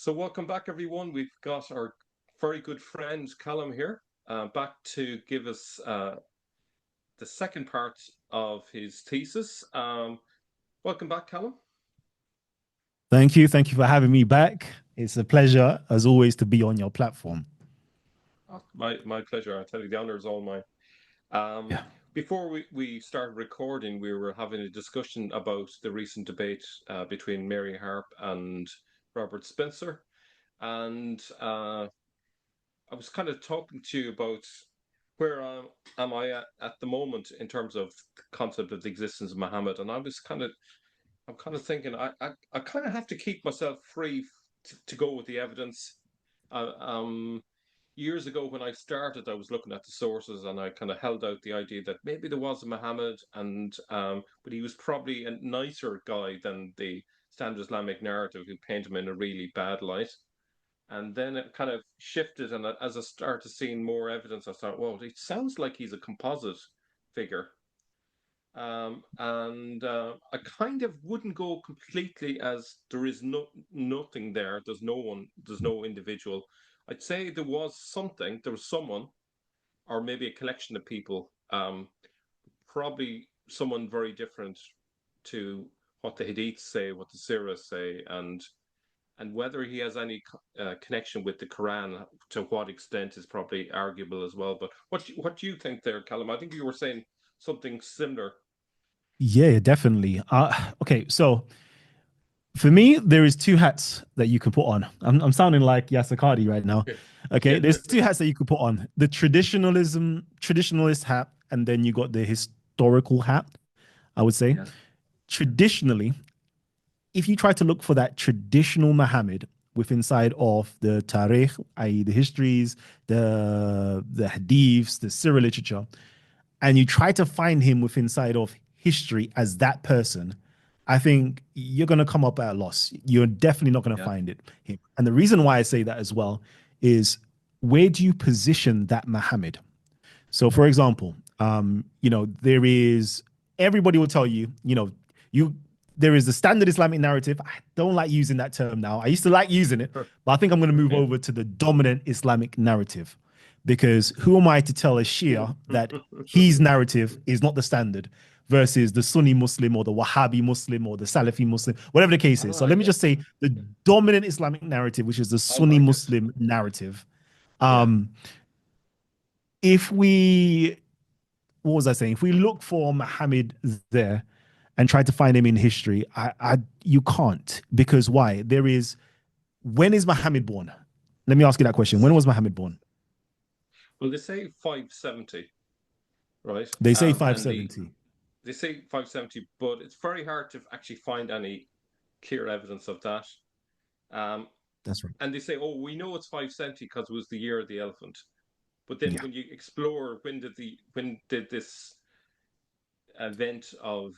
So welcome back, everyone. We've got our very good friend Kalam here, back to give us the second part of his thesis. Welcome back, Kalam. Thank you. Thank you for having me back. It's a pleasure, as always, to be on your platform. My pleasure. I tell you, the honor is all mine. Um, Yeah. Before we started recording, we were having a discussion about the recent debate between Mary Harp and Robert Spencer, and I was kind of talking to you about where am I at the moment in terms of the concept of the existence of Muhammad, and I'm kind of thinking I kind of have to keep myself free to go with the evidence. Uh, um, Years ago when I started, I was looking at the sources and I kind of held out the idea that maybe there was a Muhammad, and but he was probably a nicer guy than the standard Islamic narrative who paint him in a really bad light. And then it kind of shifted, and as I started seeing more evidence, I thought, well, it sounds like he's a composite figure. And I kind of wouldn't go completely as there is nothing there. There's no one. There's no individual. I'd say there was something. There was someone, or maybe a collection of people. Probably someone very different to what the Hadiths say, what the Sirahs say, and whether he has any connection with the Quran, to what extent, is probably arguable as well. But what do you think there, Callum? I think you were saying something similar. Yeah, definitely. Okay, so for me, there is two hats that you can put on. I'm sounding like Yasakadi right now. Okay, Yeah, there's two hats that you could put on: the traditionalist hat, and then you got the historical hat. I would say yeah, traditionally, if you try to look for that traditional Muhammad with inside of the Tarikh, i.e., the histories, the Hadiths, the Sirah literature, and you try to find him within inside of history as that person, I think you're going to come up at a loss. You're definitely not going to yeah, find it him. And the reason why I say that as well is, where do you position that Muhammad? So, for example, there is, everybody will tell you, you there is the standard Islamic narrative. I don't like using that term now. I used to like using it, sure. but I think I'm going to move Okay. over to the dominant Islamic narrative, because who am I to tell a Shia that his narrative is not the standard versus the Sunni Muslim or the Wahhabi Muslim or the Salafi Muslim, whatever the case I is. So like let me it. just say the dominant Islamic narrative, which is the I Sunni like it. Muslim narrative. Yeah, Um, if we what was I saying? If we look for Muhammad there and try to find him in history, you can't, because why? There is When is Muhammad born? Let me ask you that question. When was Muhammad born? well, they say 570, right? They say And 570. they say 570, but it's very hard to actually find any clear evidence of that. Um, That's right. and they say, oh, we know it's 570 because it was the year of the elephant. But then Yeah. when you explore when did this event of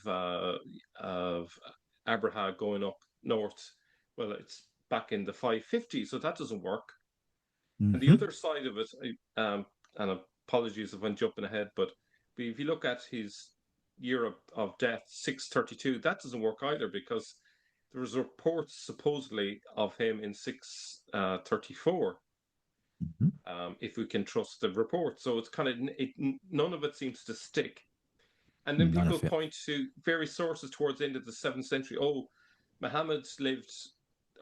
Abraha going up north, well, it's back in the 550s, so that doesn't work. And the Hmm. other side of it, and apologies if I'm jumping ahead, but if you look at his year of death, 632, that doesn't work either, because there was reports supposedly of him in 634, Hmm. if we can trust the report. So it's kind of none of it seems to stick. And then None people of it. point to various sources towards the end of the seventh century. Oh, Muhammad lived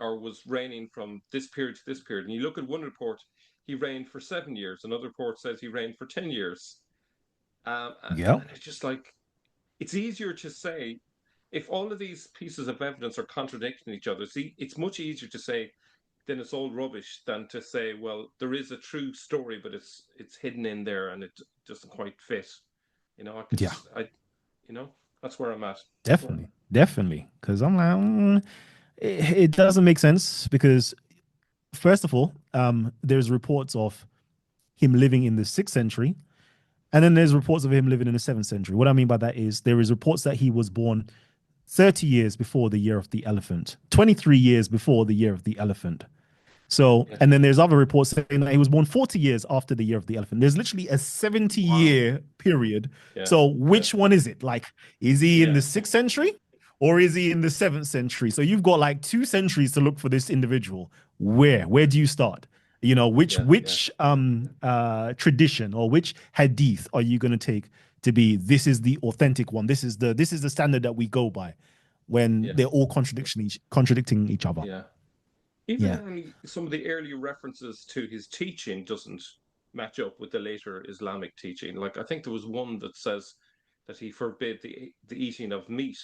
or was reigning from this period to this period. And you look at one report, he reigned for 7 years. Another report says he reigned for 10 years. Yeah. And it's just like, it's easier to say, if all of these pieces of evidence are contradicting each other, see, it's much easier to say then it's all rubbish than to say, well, there is a true story, but it's hidden in there and it doesn't quite fit. I could, Yeah. I, you know, that's where I'm at. Definitely. Definitely. Because I'm like, it doesn't make sense, because first of all, there's reports of him living in the 6th century. And then there's reports of him living in the 7th century. What I mean by that is, there is reports that he was born 30 years before the year of the elephant, 23 years before the year of the elephant. So, Yeah. and then there's other reports saying that he was born 40 years after the year of the elephant. There's literally a 70 Wow. year period. Yeah. So, Yeah. which one is it? Like, is he in Yeah. the 6th century, or is he in the 7th century? So you've got like 2 centuries to look for this individual. Where do you start? You know, which Yeah, yeah, which tradition or which hadith are you going to take to be this is the authentic one? This is the standard that we go by when they're yes, all contradicting each other. yeah. Even Yeah. some of the early references to his teaching doesn't match up with the later Islamic teaching. Like I think there was one that says that he forbid the eating of meat,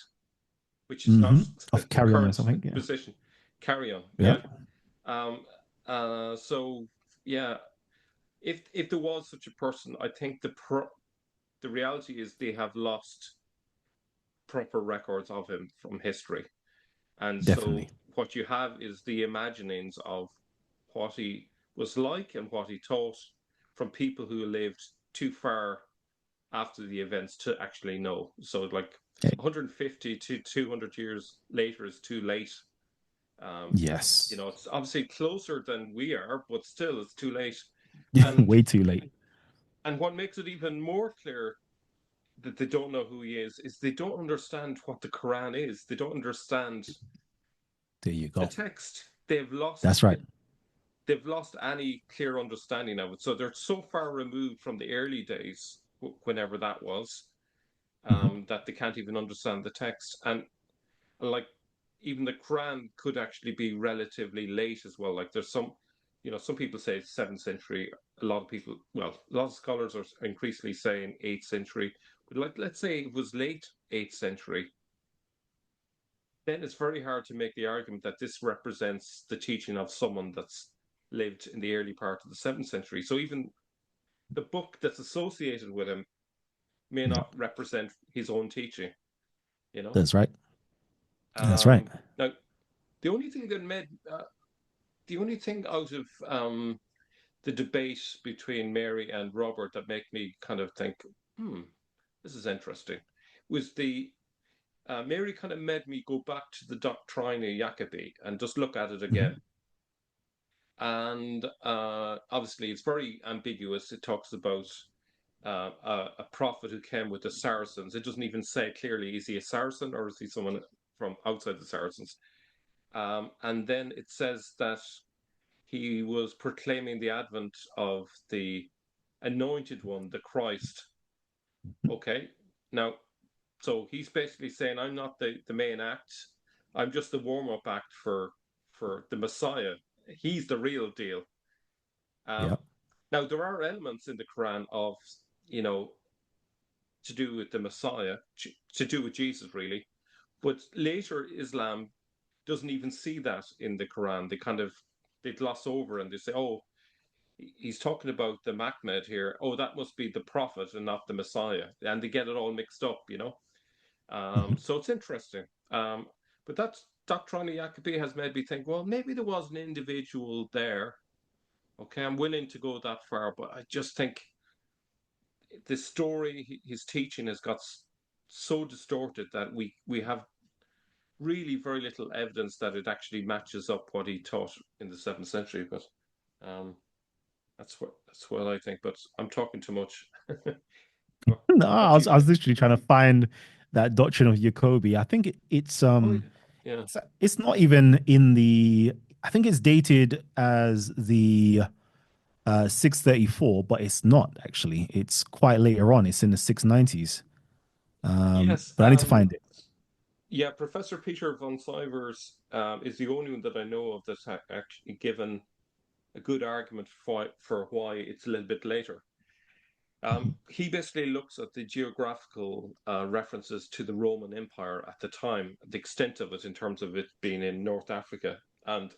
which is not Of the carrion or current something. Yeah. position. Carry on, Yeah. yeah. Um, so yeah, if there was such a person, I think the reality is they have lost proper records of him from history. And so Definitely. what you have is the imaginings of what he was like and what he taught from people who lived too far after the events to actually know. So, like Eh, 150 to 200 years later is too late. Um, yes. it's obviously closer than we are, but still, it's too late. And Way too late. and what makes it even more clear that they don't know who he is they don't understand what the Quran is. They don't understand There you the go. text. They've lost That's right. they've lost any clear understanding of it. So they're so far removed from the early days, whenever that was, Mhm. that they can't even understand the text. And like even the Quran could actually be relatively late as well. Like there's some people say 7th century. A lot of people, well, a lot of scholars are increasingly saying 8th century. But like, let's say it was late 8th century, then it's very hard to make the argument that this represents the teaching of someone that's lived in the early part of the 7th century. So even the book that's associated with him may Yeah. not represent his own teaching, you know? That's right. That's right. Um, now, the only thing that made, the only thing out of the debate between Mary and Robert that made me kind of think, hmm, this is interesting, was the Mary kind of made me go back to the Doctrina Jacobi and just look at it Mhm. again. And obviously, it's very ambiguous. It talks about a prophet who came with the Saracens. It doesn't even say clearly, is he a Saracen or is he someone from outside the Saracens? And then it says that he was proclaiming the advent of the anointed one, the Christ. Okay. Now, so he's basically saying, I'm not the main act. I'm just the warm up act for the Messiah. He's the real deal. Yeah. Um, Now, there are elements in the Quran of, you know, to do with the Messiah, to do with Jesus, really. But later Islam doesn't even see that in the Quran. They gloss over and they say, oh, he's talking about the Mahmed here. Oh, that must be the prophet and not the Messiah. And they get it all mixed up. Mhm. So it's interesting. But that Doctrine Jacobi has made me think, well, maybe there was an individual there. Okay, I'm willing to go that far, but I just think the story, his teaching has got so distorted that we have really very little evidence that it actually matches up what he taught in the 7th century. But um, that's what I think. But I'm talking too much. No, What I do was you I was think? literally trying to find that doctrine of Jacobi. I think it's Oh yeah, yeah, it's not even in the. I think it's dated as the 634, but it's not actually. It's quite later on. It's in the 690s. yes. But I need to find it. Yeah. Professor Peter von Sivers is the only one that I know of that's actually given a good argument for why it's a little bit later. Mhm. He basically looks at the geographical references to the Roman Empire at the time, the extent of it in terms of it being in North Africa. And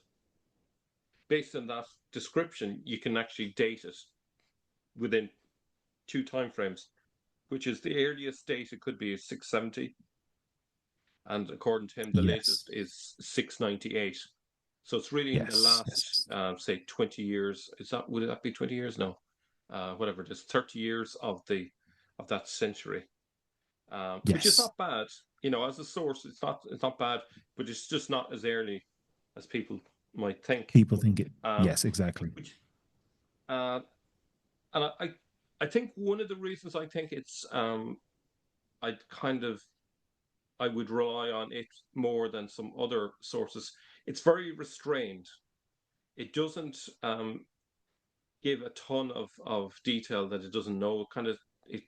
based on that description, you can actually date it within two time frames, which is the earliest date it could be is 670. And according to him, the Yes. latest is 698. So it's really in the Yes. last, Yes. say, 20 years. Would that be 20 years? No, whatever it is, 30 years of that century. Which is Yes. not bad. As a source, it's not bad, but it's just not as early as people might think. People think it. Um, Yes. Exactly. which uh, and I think one of the reasons I think it's I kind of I would rely on it more than some other sources. It's very restrained. It doesn't give a ton of detail that it doesn't know. It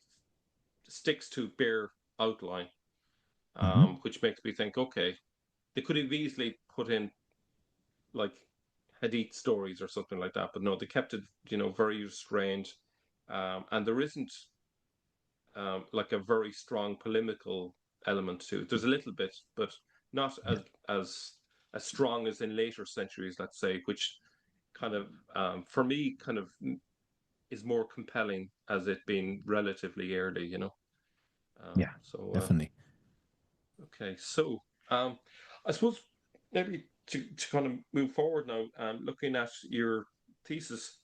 sticks to bare outline, Hmm. which makes me think, okay, they could have easily put in like hadith stories or something like that, but no, they kept it, very restrained, and there isn't like a very strong polemical element to it. There's a little bit, but not Yeah, as as strong as in later centuries, let's say, which kind of for me kind of is more compelling as it being relatively early. yeah, So definitely. okay, so I suppose maybe to kind of move forward now, looking at your thesis,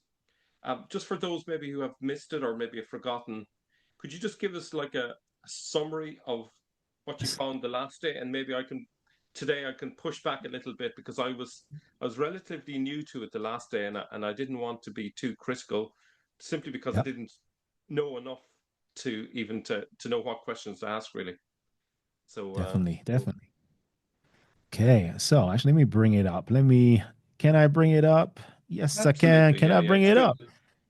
just for those maybe who have missed it or maybe have forgotten, could you just give us like a summary of what you Yes. found the last day, and maybe today I can push back a little bit because I was relatively new to it the last day, and I didn't want to be too critical, simply because I Yeah, didn't know enough to even to know what questions to ask really. So definitely, definitely. Okay, so actually, let me bring it up. Can I bring it up? Yes, I can. absolutely, Can yeah, I yeah, bring it's it good. up?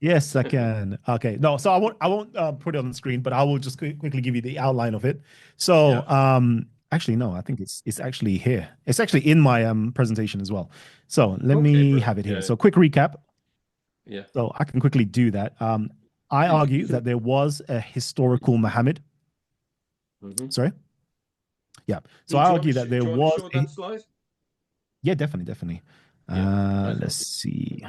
Yes, I can. Okay, no, so I won't put it on the screen, but I will just quickly give you the outline of it. Yeah. So, actually, no, I think it's actually here. It's actually in my presentation as well. So let Okay, me brilliant. have it here. Yeah, So, quick recap. yeah. So I can quickly do that. I You argue can. that there was a historical Muhammad. Hmm. Sorry. Yeah. So Do I you want argue to that there do you want to was show a, that slide? yeah, definitely, definitely. Yeah, nice Let's one. see.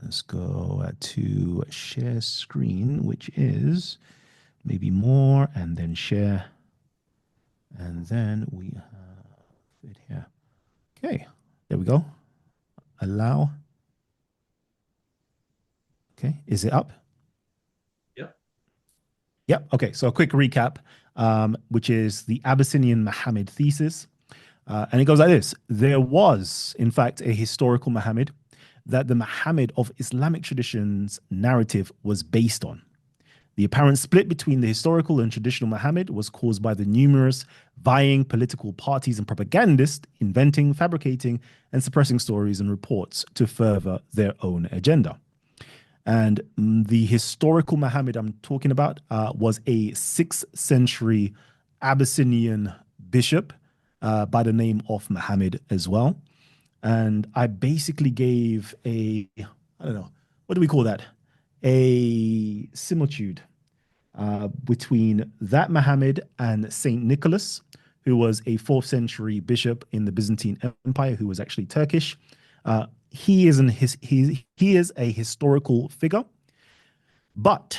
Let's go to share screen, which is maybe more, and then share, and then we have it here. Okay, there we go. Allow. Okay, is it up? Yeah, Yep. Okay, so a quick recap, which is the Abyssinian Muhammad thesis. And it goes like this: there was, in fact, a historical Muhammad that the Muhammad of Islamic traditions narrative was based on. The apparent split between the historical and traditional Muhammad was caused by the numerous vying political parties and propagandists inventing, fabricating, and suppressing stories and reports to further their own agenda. And the historical Muhammad I'm talking about was a 6th century Abyssinian bishop by the name of Muhammad as well. And I basically gave I don't know, what do we call that? A similitude between that Muhammad and Saint Nicholas, who was a 4th century bishop in the Byzantine Empire, who was actually Turkish. He is a historical figure, but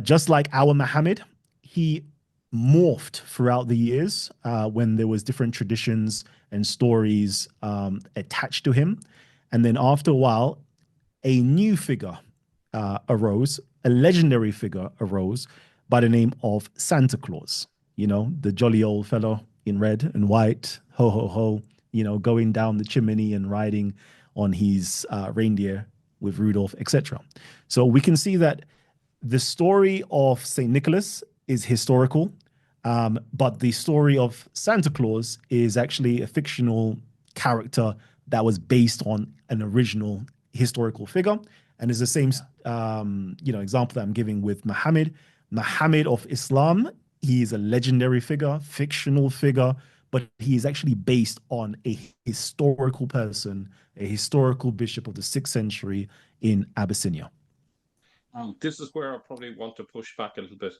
just like our Muhammad, he morphed throughout the years when there was different traditions and stories attached to him, and then after a while, a new figure arose, a legendary figure arose by the name of Santa Claus. You know, the jolly old fellow in red and white, ho ho ho, going down the chimney and riding on his reindeer with Rudolph, etc. So we can see that the story of St. Nicholas is historical, but the story of Santa Claus is actually a fictional character that was based on an original historical figure. And it's the same, yeah. example that I'm giving with Muhammad. Muhammad of Islam, he is a legendary figure, fictional figure, but he is actually based on a historical person, a historical bishop of the 6th century in Abyssinia. This is where I probably want to push back a little bit.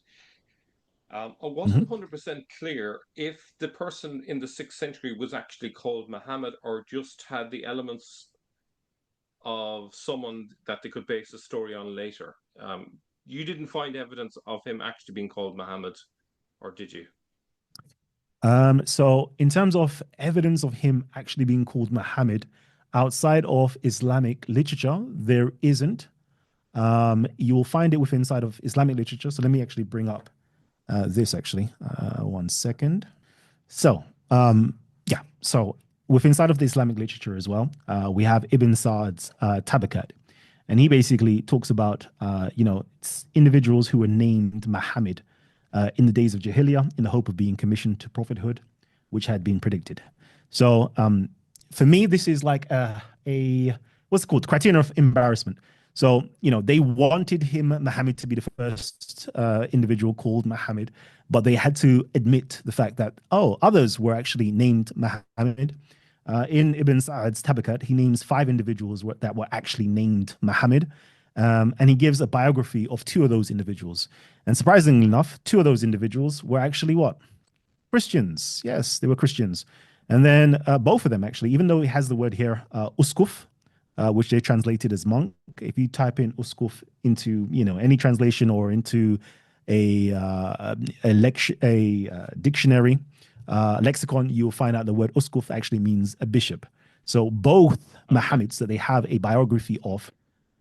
I wasn't Mhm. 100% clear if the person in the 6th century was actually called Muhammad or just had the elements of someone that they could base the story on later. You didn't find evidence of him actually being called Muhammad, or did you? So, in terms of evidence of him actually being called Muhammad outside of Islamic literature, there isn't. You will find it within inside of Islamic literature. So, let me actually bring up this actually. One second. So, yeah. So, within inside of the Islamic literature as well, we have Ibn Sa'd's Tabakat. And he basically talks about, individuals who were named Muhammad in the days of Jahiliyyah in the hope of being commissioned to prophethood, which had been predicted. So for me, this is like a what's it called? Criterion of embarrassment. So, they wanted him, Muhammad, to be the first individual called Muhammad, but they had to admit the fact that, oh, others were actually named Muhammad. In Ibn Sa'ad's Tabakat, he names five individuals that were actually named Muhammad. And he gives a biography of two of those individuals. And surprisingly enough, two of those individuals were actually what? Christians. Yes, they were Christians. And then both of them, actually, even though it has the word here, uskuf, which they translated as monk. If you type in uskuf into any translation or into a dictionary, lexicon, you'll find out the word uskuf actually means a bishop. So both Okay. Muhammads that they have a biography of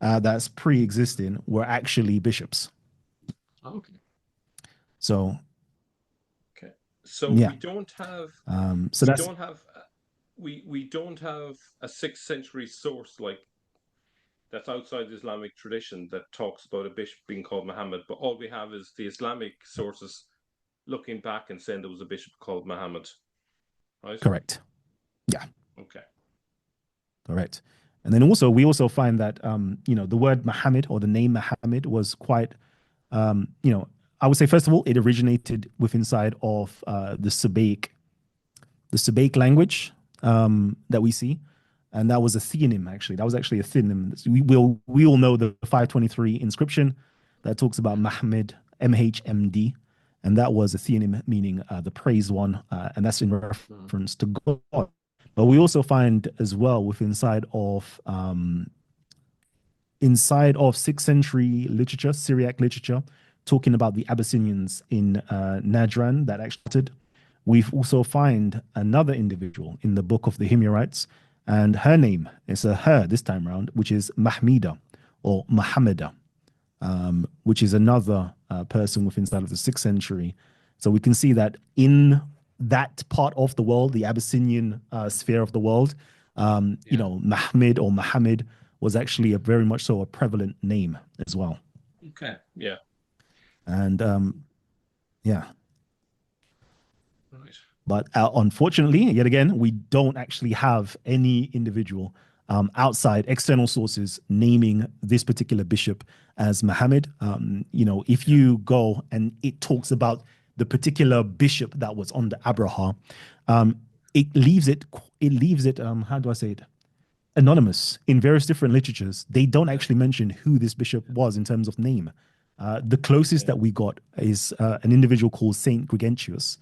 that's pre-existing were actually bishops. Okay. So Okay. So yeah, so we that's don't have we don't have a sixth century source like that's outside the Islamic tradition that talks about a bishop being called Muhammad, but all we have is the Islamic sources looking back and saying there was a bishop called Muhammad, right? correct. Yeah, Okay. correct. And then also we also find that the word Muhammad or the name Muhammad was quite um, you know I would say first of all it originated with inside of the Sabaic language that we see, and that was a theonym. Actually, that was actually a theonym. We all know the 523 inscription that talks about Muhammad MHMD, and that was a theonym meaning the praised one, and that's in Mm. reference to God. But we also find as well with inside of sixth century literature, Syriac literature, talking about the Abyssinians in Najran that actually we also find another individual in the book of the Himyarites, and her name is a her this time around, which is Mahmida or Muhammada, which is another person within inside of the sixth century. So we can see that in that part of the world, the Abyssinian sphere of the world, Yeah. Mahmud or Muhammad was actually a very much so a prevalent name as well. Okay. Yeah. And yeah, Right. but unfortunately, yet again, we don't actually have any individual outside external sources naming this particular bishop as Muhammad. If Yeah. you go and it talks about the particular bishop that was on the Abraha, um, it leaves it. It leaves it. How do I say it? Anonymous in various different literatures. They don't Yeah. actually mention who this bishop was in terms of name. The closest Okay. that we got is an individual called Saint Gregentius,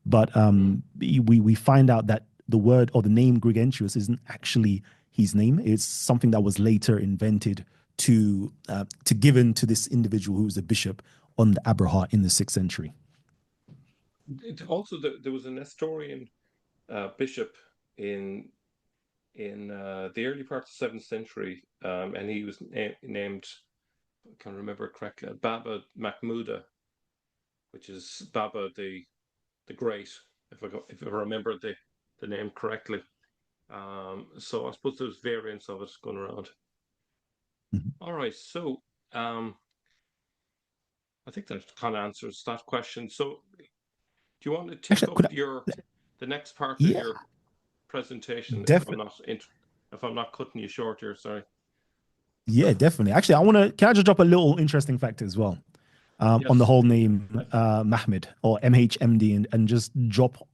but Mm. we find out that the word or the name Gregentius isn't actually his name. It's something that was later invented to given to this individual who was a bishop on the Abraha in the sixth century. Also, there was a Nestorian bishop in the early part of the seventh century, and he was named, I can remember correctly, Baba Mahmuda, which is Baba the Great, if I remember the name correctly. So I suppose there's variants of it going around. Mhm. All right, so um, I think that kind of answers that question. So, do you want to take Actually, up could I? the next part of Yeah, your presentation? definitely. If I'm not cutting you short here, sorry. Yeah, definitely. Actually, I want to. Can I just drop a little interesting fact as well on the Yes. whole name Mahmed or MHMD, and just drop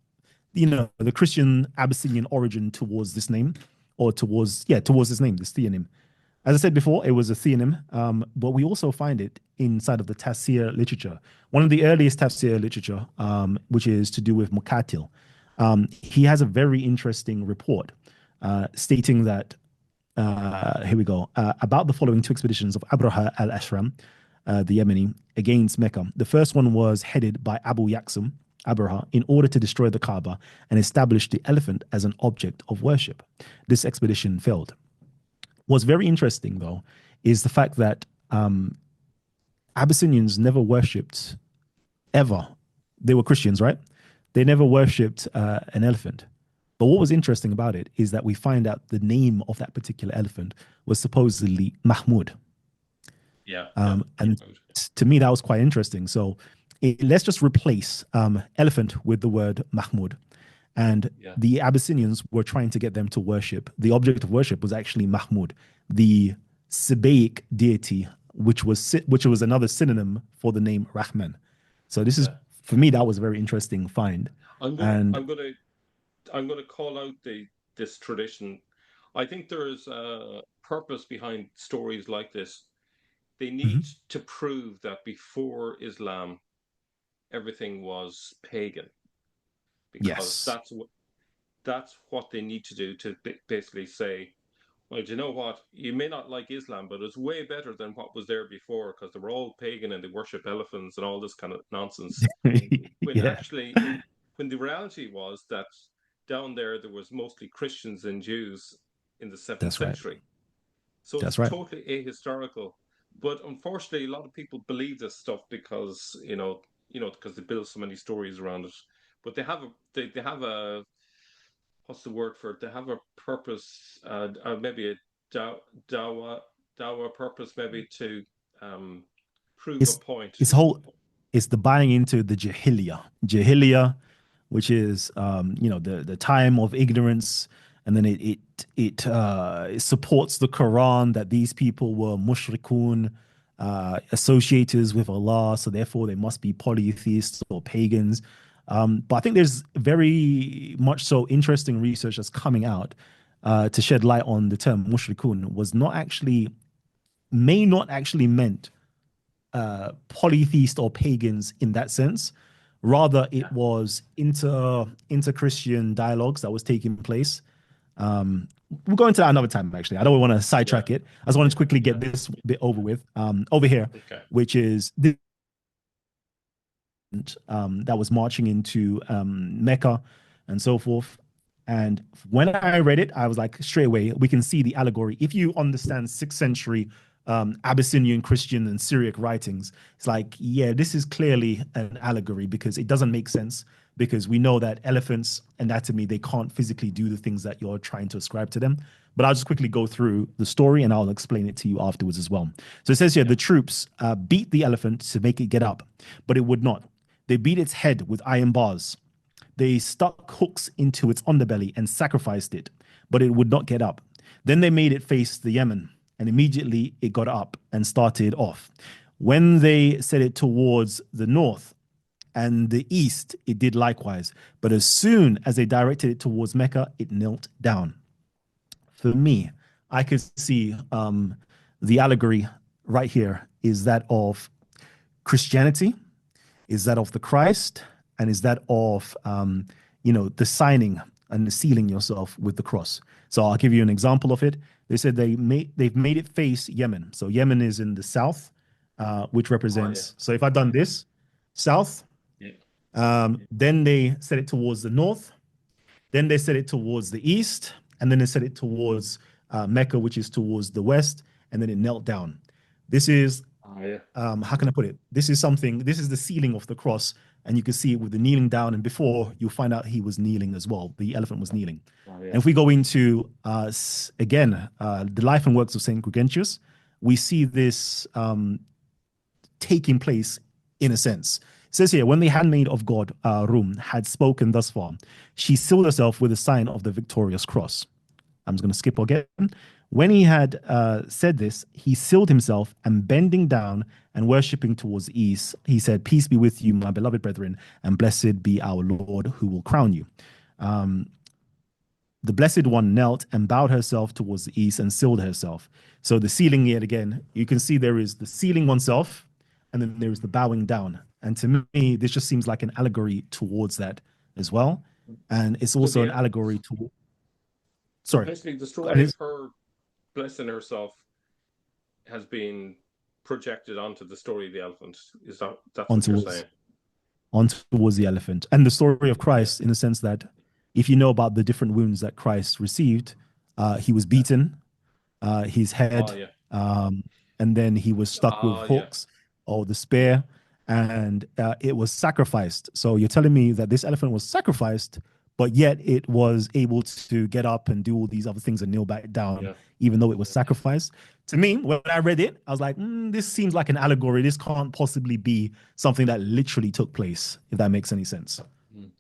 the Christian Abyssinian origin towards this name, or towards this name, this theonym. As I said before, it was a theonym, but we also find it inside of the Tafsir literature. One of the earliest Tafsir literature, which is to do with Muqatil. He has a very interesting report stating that here we go. About the following two expeditions of Abraha al Ashram, the Yemeni, against Mecca. The first one was headed by Abu Yaksum, Abraha, in order to destroy the Kaaba and establish the elephant as an object of worship. This expedition failed. What's very interesting, though, is the fact that Abyssinians never worshipped ever. They were Christians, right? They never worshipped an elephant. But what was interesting about it is that we find out the name of that particular elephant was supposedly Mahmud. Yeah. Yeah. And Right. to me, that was quite interesting. So let's just replace elephant with the word Mahmud. And Yeah. the Abyssinians were trying to get them to worship. The object of worship was actually Mahmud, the Sabaic deity, which was another synonym for the name Rahman. So this is Yeah. for me that was a very interesting find. I'm gonna And I'm gonna I'm gonna call out the this tradition. I think there is a purpose behind stories like this. They need mhm, to prove that before Islam everything was pagan, because yes, that's what they need to do to basically say, well, do you know what? You may not like Islam, but it's way better than what was there before because they were all pagan and they worship elephants and all this kind of nonsense. When yeah, actually, when the reality was that down there was mostly Christians and Jews in the seventh that's right. century. So That's it's right. totally ahistorical. But unfortunately, a lot of people believe this stuff because because they build so many stories around it. But they have a what's the word for it? They have a purpose, maybe a dawa, dawa, dawa purpose, maybe to um, prove a It's point. it's whole it's the buying into the jahiliya, which is the time of ignorance, and then it supports the Quran that these people were mushrikun, associators with Allah, so therefore they must be polytheists or pagans. But I think there's very much so interesting research that's coming out to shed light on the term mushrikun was not actually may not actually meant polytheist or pagans in that sense. Rather, it Yeah, was inter Christian dialogues that was taking place. Um, we'll go into that another time. Actually, I don't want to yeah, sidetrack it. I just wanted to quickly yeah. get this bit over with. Over here, Okay. which is that was marching into Mecca and so forth. And when I read it, I was like, straight away, we can see the allegory. If you understand sixth century Abyssinian Christian and Syriac writings, it's like, yeah, this is clearly an allegory because it doesn't make sense. Because we know that elephants' anatomy, they can't physically do the things that you're trying to ascribe to them. But I'll just quickly go through the story and I'll explain it to you afterwards as well. So it says here Yeah. the troops beat the elephant to make it get up, but it would not. They beat its head with iron bars. They stuck hooks into its underbelly and sacrificed it, but it would not get up. Then they made it face the Yemen, and immediately it got up and started off. When they set it towards the north and the east, it did likewise. But as soon as they directed it towards Mecca, it knelt down. For me, I could see the allegory right here is that of Christianity, is that of the Christ, and is that of the signing and the sealing yourself with the cross. So I'll give you an example of it. They said they've made it face Yemen. So Yemen is in the south, which Oh yeah. represents. So if I've done this south, Yeah. then they set it towards the north, then they set it towards the east, and then they set it towards Mecca, which is towards the west, and then it knelt down. This is Oh yeah. how can I put it? This is something, this is the sealing of the cross, and you can see it with the kneeling down. And before you'll find out he was kneeling as well. The elephant was kneeling. Oh And yeah. if we go into, again, the life and works of St. Gregentius, we see this taking place in a sense. It says here, when the handmaid of God, Rum, had spoken thus far, she sealed herself with a sign of the victorious cross. I'm just going to skip again. When he had said this, he sealed himself and bending down and worshipping towards the east, he said, peace be with you, my beloved brethren, and blessed be our Lord who will crown you. Um, the Blessed One knelt and bowed herself towards the east and sealed herself. So the sealing yet again, you can see there is the sealing oneself and then there is the bowing down. And to me, this just seems like an allegory towards that as well. And it's So also an the allegory to, so sorry, basically the and story of it's her blessing herself has been projected onto the story of the elephant. That's on what you're towards saying? on towards the elephant. And the story of Yeah. Christ, in the sense that if you know about the different wounds that Christ received, he was Yeah. beaten, his Oh head, yeah. um, and then he was stuck with Oh yeah. hooks or the spear, and it was sacrificed. So you're telling me that this elephant was sacrificed, but yet it was able to get up and do all these other things and kneel back down, Yeah. even though it was Okay. sacrificed. To me, when I read it, I was like, this seems like an allegory. This can't possibly be something that literally took place, if that makes any sense. Mm.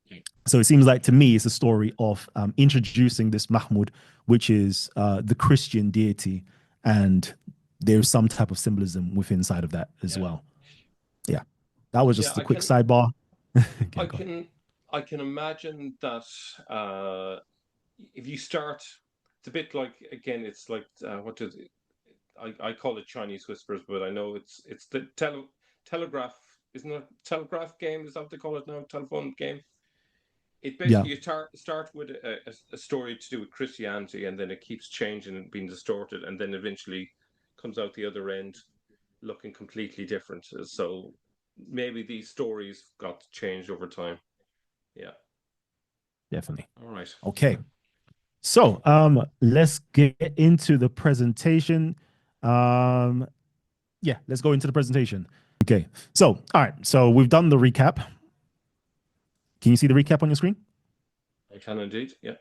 Okay. So it seems like to me, it's a story of introducing this Mahmud, which is the Christian deity, and there's some type of symbolism within inside of that as Yeah. well. Yeah, that was Yeah, just a quick sidebar. Okay, I go ahead. can, I can imagine that if you start, it's a bit like again, it's like what does it, I call it Chinese whispers, but I know it's the telegraph, isn't it? Telegraph game, is that what they call it now? Telephone game. It Yeah, basically you start with a story to do with Christianity, and then it keeps changing and being distorted, and then eventually comes out the other end looking completely different. So maybe these stories got changed over time. Yeah. definitely. All right. Okay. So let's get into the presentation. Um, yeah, let's go into the presentation. Okay. So, all right. So we've done the recap. Can you see the recap on your screen? I can indeed. Yeah.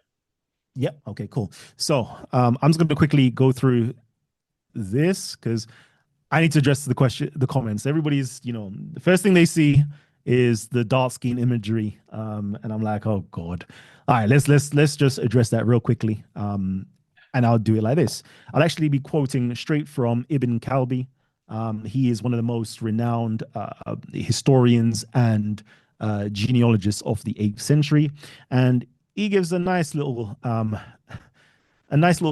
Yep. Okay, cool. So I'm just going to quickly go through this because I need to address the comments. Everybody's, the first thing they see is the dark skin imagery, and I'm like, oh god. All right, let's just address that real quickly, and I'll do it like this. I'll actually be quoting straight from Ibn Kalbi. He is one of the most renowned historians and genealogists of the 8th century, and he gives a nice little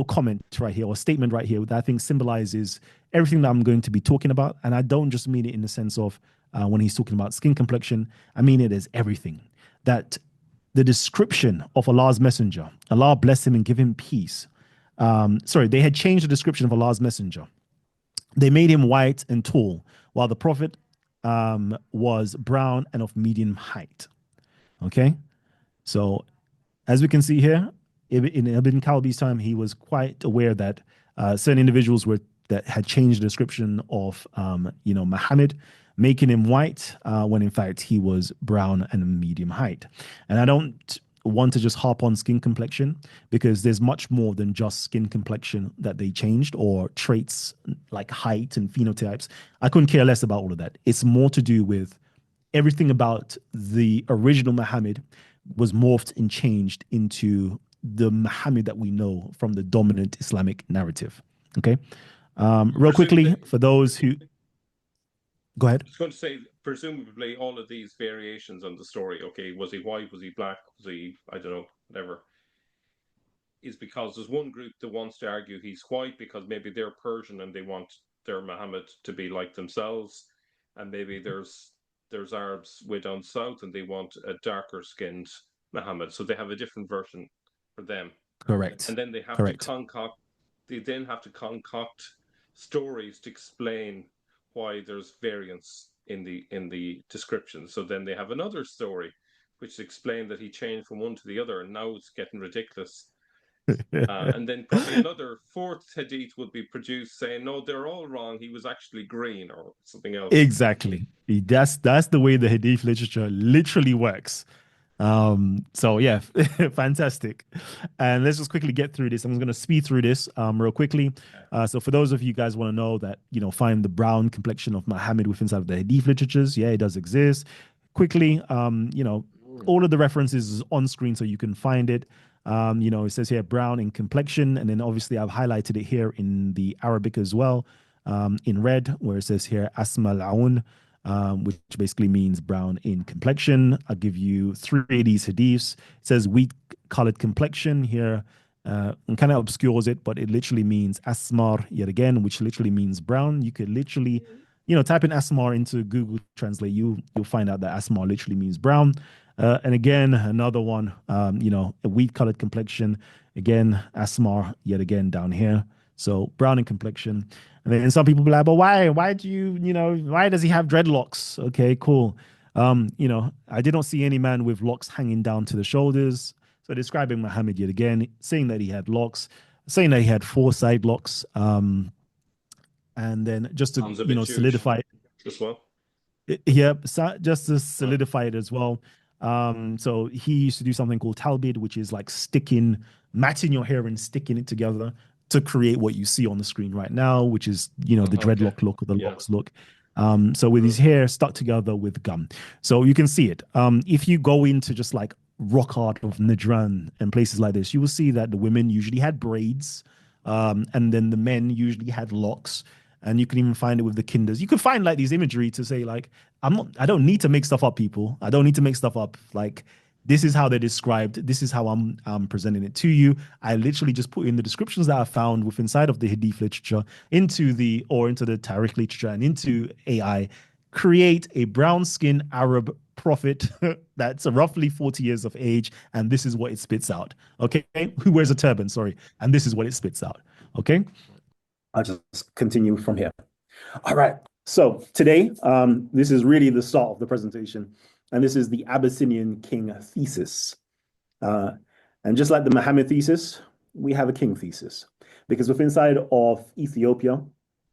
comment right here or statement right here that I think symbolizes everything that I'm going to be talking about. And I don't just mean it in the sense of when he's talking about skin complexion, I mean it as everything. That the description of Allah's messenger, Allah bless him and give him peace. Sorry, they had changed the description of Allah's messenger. They made him white and tall, while the prophet was brown and of medium height. Okay, so as we can see here, in Ibn Kalbi's time, he was quite aware that certain individuals were that had changed the description of, Muhammad, making him white when in fact he was brown and medium height. And I don't want to just harp on skin complexion because there's much more than just skin complexion that they changed or traits like height and phenotypes. I couldn't care less about all of that. It's more to do with everything about the original Muhammad was morphed and changed into the Muhammad that we know from the dominant Islamic narrative. Okay. Real quickly, Presumably, for those who go I ahead. was going to say, presumably, all of these variations on the story. Okay, was he white? Was he black? Was he, I don't know, whatever? Is because there's one group that wants to argue he's white because maybe they're Persian and they want their Muhammad to be like themselves, and maybe there's Arabs way down south and they want a darker skinned Muhammad, so they have a different version for them, Correct. and then Correct. they then have to concoct stories to explain why there's variance in the description. So then they have another story which explained that he changed from one to the other, and now it's getting ridiculous. And then probably another fourth hadith would be produced saying, no, they're all wrong. He was actually green or something else. Exactly. That's the way the Hadith literature literally works. So yeah, fantastic. And let's just quickly get through this. I'm going to speed through this real quickly. So for those of you guys want to know that, find the brown complexion of Muhammad within inside of the Hadith literatures. Yeah, it does exist. Quickly, all of the references is on screen so you can find it. It says here brown in complexion, and then obviously I've highlighted it here in the Arabic as well, in red, where it says here Asma al-Aun, which basically means brown in complexion. I'll give you three of these hadiths. It says wheat colored complexion here, and kind of obscures it, but it literally means asmar yet again, which literally means brown. You could literally, type in asmar into Google Translate. You'll find out that asmar literally means brown. And again, another one, a wheat colored complexion. Again, asmar yet again down here. So brown in complexion. And then some people be like, but why? Why do why does he have dreadlocks? Okay, cool. I did not see any man with locks hanging down to the shoulders. So describing Muhammad yet again, saying that he had locks, saying that he had four side locks. And then just to, Sounds a bit Jewish solidify as well. it, yeah, just to Uh, solidify it as well. So he used to do something called talbid, which is like matting your hair and sticking it together. to create what you see on the screen right now, which is, the Okay. dreadlock look or the Yeah. locks look. So with his Mm. hair stuck together with gum. So you can see it. If you go into just like rock art of Najran and places like this, you will see that the women usually had braids, and then the men usually had locks. And you can even find it with the kinders. You can find like these imagery to say like, I don't need to make stuff up, people. I don't need to make stuff up. Like, this is how they're described. This is how I'm presenting it to you. I literally just put in the descriptions that I found with inside of the Hadith literature into the Tariq literature and into AI. Create a brown skinned Arab prophet that's roughly 40 years of age, and this is what it spits out. Okay, who wears Yeah. a turban? Sorry, and this is what it spits out. Okay, I'll just continue from here. All right. So today, this is really the start of the presentation, and this is the Abyssinian King thesis. Uh, and just like the Muhammad thesis, we have a king thesis because within inside of Ethiopia,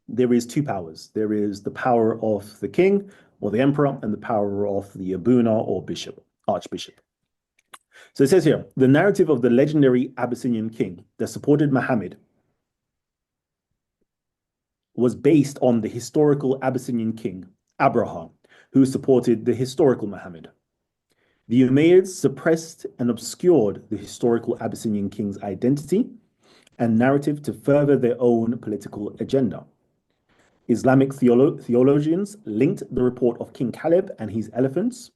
there is two powers. There is the power of the king or the emperor, and the power of the Abuna or bishop, archbishop. So it says here, the narrative of the legendary Abyssinian king that supported Muhammad was based on the historical Abyssinian king, Abraha, who supported the historical Muhammad. The Umayyads suppressed and obscured the historical Abyssinian king's identity and narrative to further their own political agenda. Islamic theologians linked the report of King Caleb and his elephants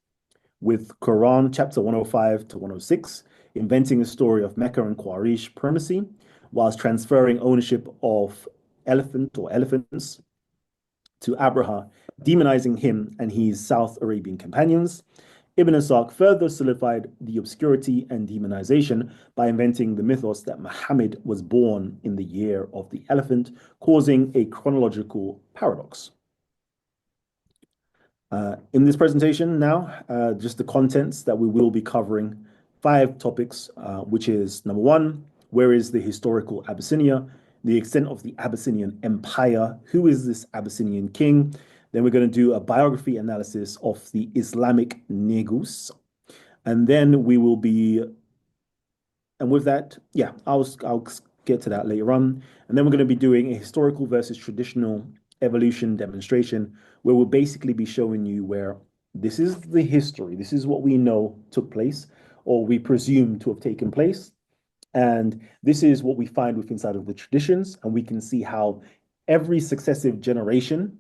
with Quran chapter 105 to 106, inventing a story of Mecca and Quraysh primacy, whilst transferring ownership of elephants to Abraha, demonizing him and his South Arabian companions. Ibn Ishaq further solidified the obscurity and demonization by inventing the mythos that Muhammad was born in the year of the elephant, causing a chronological paradox. In this presentation now, just the contents that we will be covering, 5 topics, which is number 1, where is the historical Abyssinia, the extent of the Abyssinian Empire, who is this Abyssinian king. Then we're going to do a biography analysis of the Islamic Negus. And then we will be, and with that, yeah, I'll get to that later on. And then we're going to be doing a historical versus traditional evolution demonstration, where we'll basically be showing you where this is the history, this is what we know took place, or we presume to have taken place. And this is what we find within inside of the traditions, and we can see how every successive generation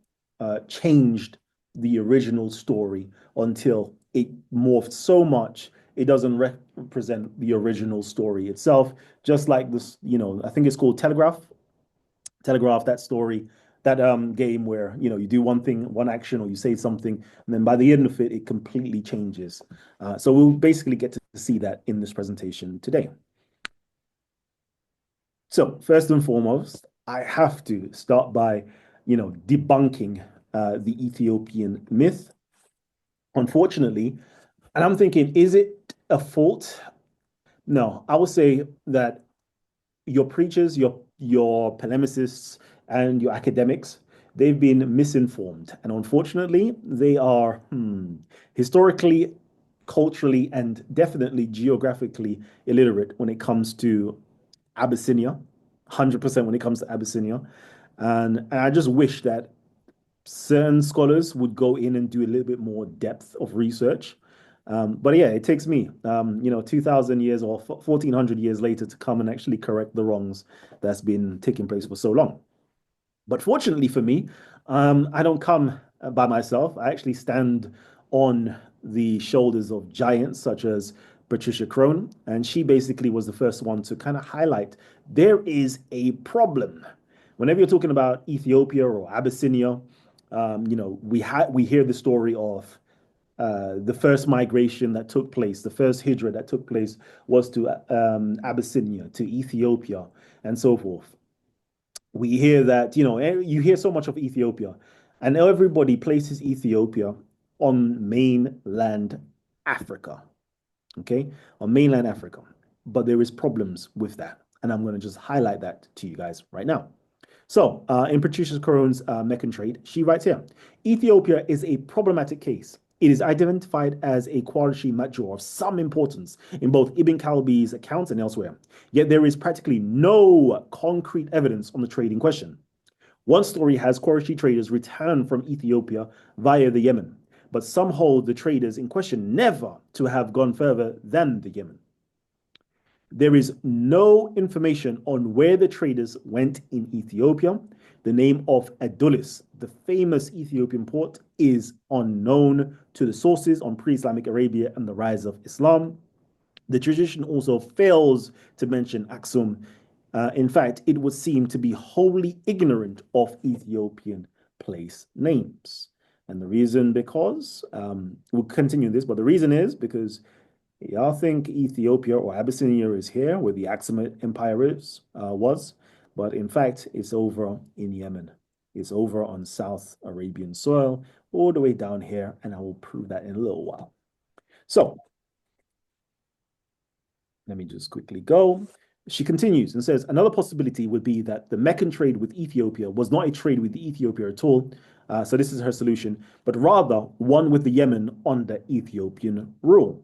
changed the original story until it morphed so much it doesn't represent the original story itself. Just like this, I think it's called Telegraph, that story, that game where you do one thing, one action, or you say something, and then by the end of it, it completely changes. So we'll basically get to see that in this presentation today. So first and foremost, I have to start by, debunking the Ethiopian myth. Unfortunately, and I'm thinking, is it a fault? No, I would say that your preachers, your polemicists, and your academics, they've been misinformed, and unfortunately, they are historically, culturally, and definitely geographically illiterate when it comes to Abyssinia, 100% when it comes to Abyssinia. And I just wish that certain scholars would go in and do a little bit more depth of research. But yeah, it takes me, 2,000 years or 1,400 years later to come and actually correct the wrongs that's been taking place for so long. But fortunately for me, I don't come by myself. I actually stand on the shoulders of giants such as Patricia Crone, and she basically was the first one to kind of highlight there is a problem. Whenever you're talking about Ethiopia or Abyssinia, we hear the story of the first migration that took place, the first hijra that took place was to Abyssinia, to Ethiopia, and so forth. We hear that, you hear so much of Ethiopia, and everybody places Ethiopia on mainland Africa, okay, on mainland Africa. But there is problems with that, and I'm going to just highlight that to you guys right now. So, in Patricia Crone's Meccan Trade, she writes here, Ethiopia is a problematic case It is identified as a Qurayshi major of some importance in both Ibn Kalbi's accounts and elsewhere. Yet there is practically no concrete evidence on the trade in question. One story has Qurayshi traders return from Ethiopia via the Yemen, but some hold the traders in question never to have gone further than the Yemen. There is no information on where the traders went in Ethiopia. The name of Adulis, the famous Ethiopian port, is unknown to the sources on pre-Islamic Arabia and the rise of Islam. The tradition also fails to mention Aksum. In fact, it would seem to be wholly ignorant of Ethiopian place names. And the reason because, we'll continue this, but the reason is because y'all think Ethiopia or Abyssinia is here, where the Aksumite Empire was, but in fact, it's over in Yemen. It's over on South Arabian soil, all the way down here, and I will prove that in a little while. So, let me just quickly go. She continues and says, another possibility would be that the Meccan trade with Ethiopia was not a trade with Ethiopia at all. So this is her solution, but rather one with the Yemen under Ethiopian rule.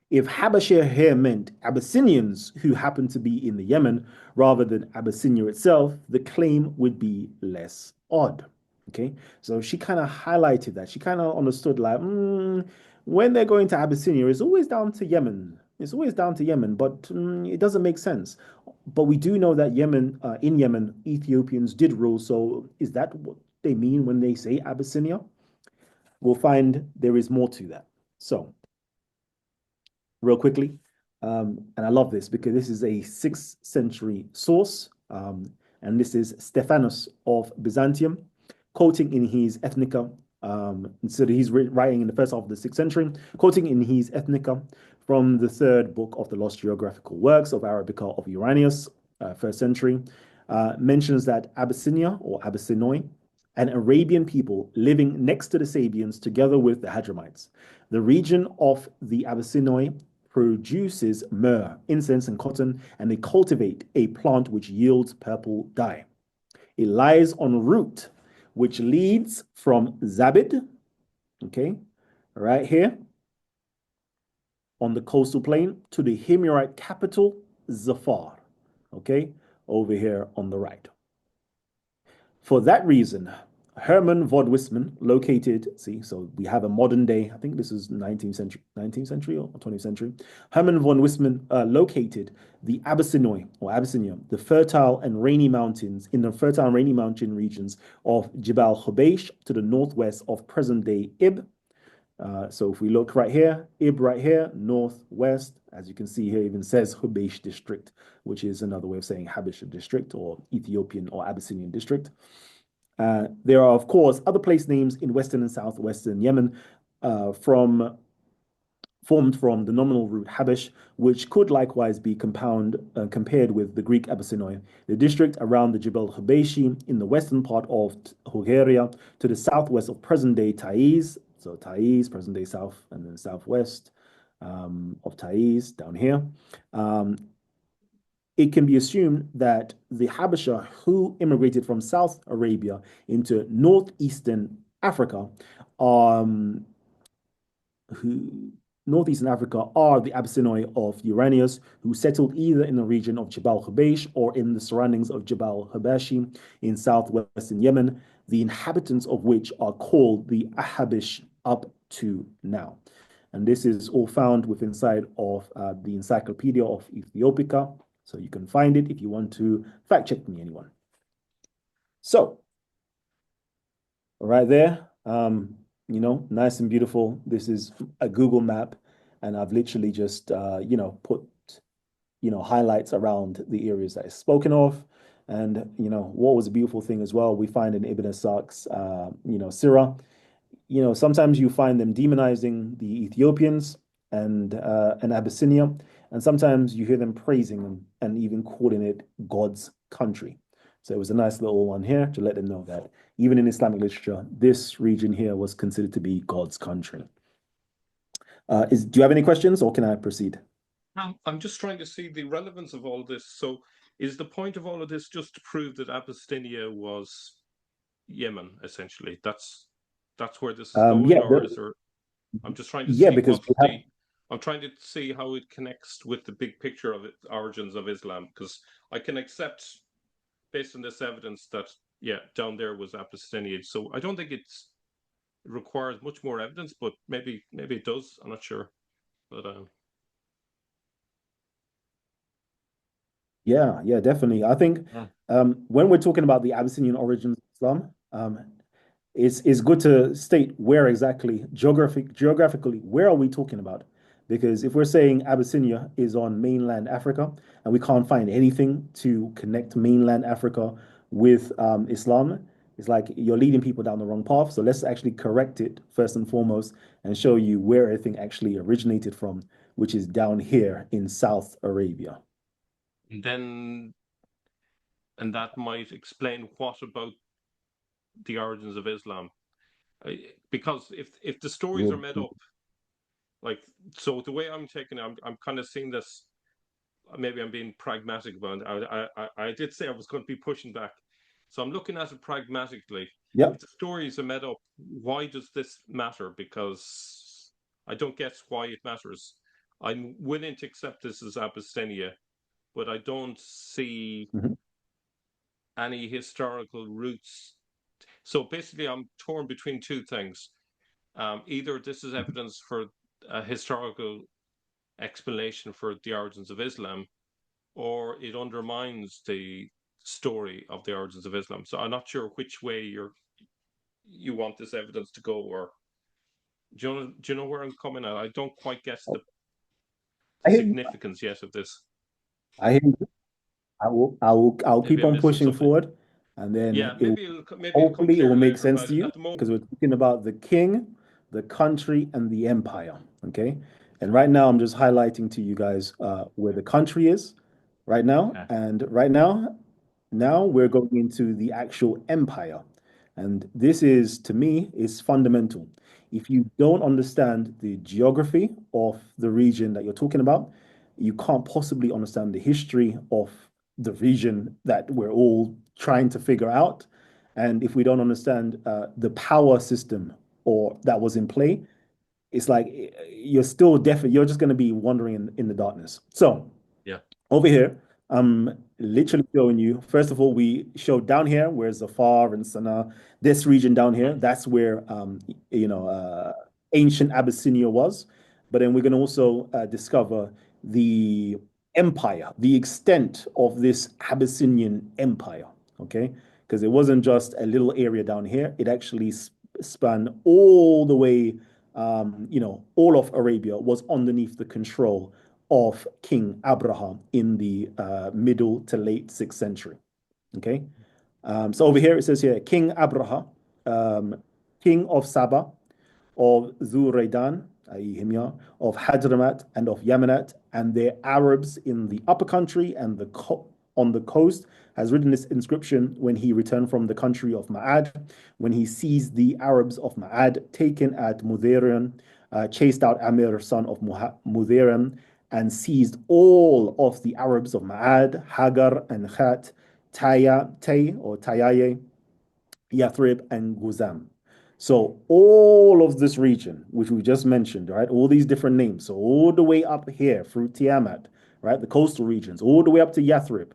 If Habashir here meant Abyssinians who happened to be in the Yemen rather than Abyssinia itself, the claim would be less odd. Okay, so she kind of highlighted that. She kind of understood like, when they're going to Abyssinia, it's always down to Yemen. It's always down to Yemen, but it doesn't make sense. But we do know that in Yemen, Ethiopians did rule. So is that what they mean when they say Abyssinia? We'll find there is more to that. So real quickly. And I love this because this is a 6th century source. And this is Stephanus of Byzantium, quoting in his Ethnica. So he's writing in the first half of the 6th century, quoting in his Ethnica from the 3rd book of the Lost Geographical Works of Arabica of Uranius, 1st century, mentions that Abyssinia or Abyssinoi, an Arabian people living next to the Sabians together with the Hadramites. The region of the Abyssinoi produces myrrh, incense, and cotton, and they cultivate a plant which yields purple dye. It lies on a route which leads from Zabid, okay, right here on the coastal plain to the Himyarite capital, Zafar, okay, over here on the right. For that reason, Hermann von Wissmann located, so we have a modern day, I think this is 19th century or 20th century. Hermann von Wissmann located the Abyssinian or Abyssinia, the fertile and rainy mountains in the fertile and rainy mountain regions of Jebel Hubaysh to the northwest of present-day Ib. So if we look right here, Ib right here, northwest, as you can see here, even says Hubaysh district, which is another way of saying Habesha district or Ethiopian or Abyssinian district. There are, of course, other place names in western and southwestern Yemen formed from the nominal root Habesh, which could likewise be compared with the Greek Abyssinioi. The district around the Jebel Hubayshi in the western part of Bulgaria to the southwest of present-day Taiz, so Taiz, present-day south, and then southwest of Taiz down here. It can be assumed that the Habesha who immigrated from South Arabia into northeastern Africa, northeastern Africa are the Abyssinioi of Uranius, who settled either in the region of Jebel Hubaysh or in the surroundings of Jebel Hubayshi in southwestern Yemen, the inhabitants of which are called the Ahabish up to now. And this is all found within inside of the Encyclopedia of Ethiopica. So you can find it if you want to fact check me, anyone. So, right there, nice and beautiful. This is a Google map, and I've literally just, put, highlights around the areas that is spoken of. And, what was a beautiful thing as well, we find in Ibn Isak's, Sirah, sometimes you find them demonizing the Ethiopians and Abyssinia, and sometimes you hear them praising them and even calling it God's country. So it was a nice little one here to let them know that even in Islamic literature, this region here was considered to be God's country. Do you have any questions, or can I proceed? I'm just trying to see the relevance of all this. So is the point of all of this just to prove that Abyssinia was Yemen, essentially? That's where this is going, Yeah, or is there? I'm just trying to Yeah, see because what we have, the I'm trying to see how it connects with the big picture of it, origins of Islam, because I can accept based on this evidence that yeah, down there was Abyssinia. So I don't think it requires much more evidence, but maybe it does. I'm not sure, but yeah, yeah, definitely. I think mm. when we're talking about the Abyssinian origins of Islam, it's good to state where exactly geographically where are we talking about? Because if we're saying Abyssinia is on mainland Africa and we can't find anything to connect mainland Africa with Islam, it's like you're leading people down the wrong path. So let's actually correct it first and foremost and show you where everything actually originated from, which is down here in South Arabia. And then and that might explain what about the origins of Islam, because if the stories are Will made up, like so the way I'm taking it, I'm kind of seeing this. Maybe I'm being pragmatic about it. I did say I was going to be pushing back, so I'm looking at it pragmatically. If Yep. the stories are made up, why does this matter? Because I don't get why it matters. I'm willing to accept this as Abyssinia, but I don't see Mhm. any historical roots. So basically, I'm torn between two things. Either this is evidence for a historical explanation for the origins of Islam, or it undermines the story of the origins of Islam. So I'm not sure which way you want this evidence to go, or do you know where I'm coming at? I don't quite get the I hear you. significance yet of this. I hear you. I'll Maybe keep I'm on missing pushing something. forward, and Yeah, then maybe it'll come hopefully it will clearer make later. sense But to you at the moment, because we're talking about the king, the country, and the empire. Okay. And right now, I'm just highlighting to you guys where the country is right now. okay, And now we're going into the actual empire. And this is, to me, is fundamental. If you don't understand the geography of the region that you're talking about, you can't possibly understand the history of the region that we're all trying to figure out. And if we don't understand the power system or that was in play, it's like you're still definitely you're just going to be wandering in the darkness. So yeah, over here, I'm literally showing you. First of all, we showed down here where Zafar and Sana'a, this region down here, mm, that's where you know ancient Abyssinia was. But then we're going to also discover the empire, the extent of this Abyssinian empire. Okay, because it wasn't just a little area down here; it actually spanned all the way. All of Arabia was underneath the control of King Abraha in the middle to late 6th century. Okay. So over here it says here King Abraha, um, king of Saba, of Zuraidan, i.e. Himyar, of Hadramat and of Yamanat, and their Arabs in the upper country and on the coast, has written this inscription when he returned from the country of Ma'ad, when he seized the Arabs of Ma'ad, taken at Mudairan, chased out Amir, son of Mudairan, and seized all of the Arabs of Ma'ad, Hagar and Khat, Tay or Tayaye, Yathrib, and Guzam. So all of this region, which we just mentioned, right, all these different names, so all the way up here through Tiamat, right, the coastal regions, all the way up to Yathrib,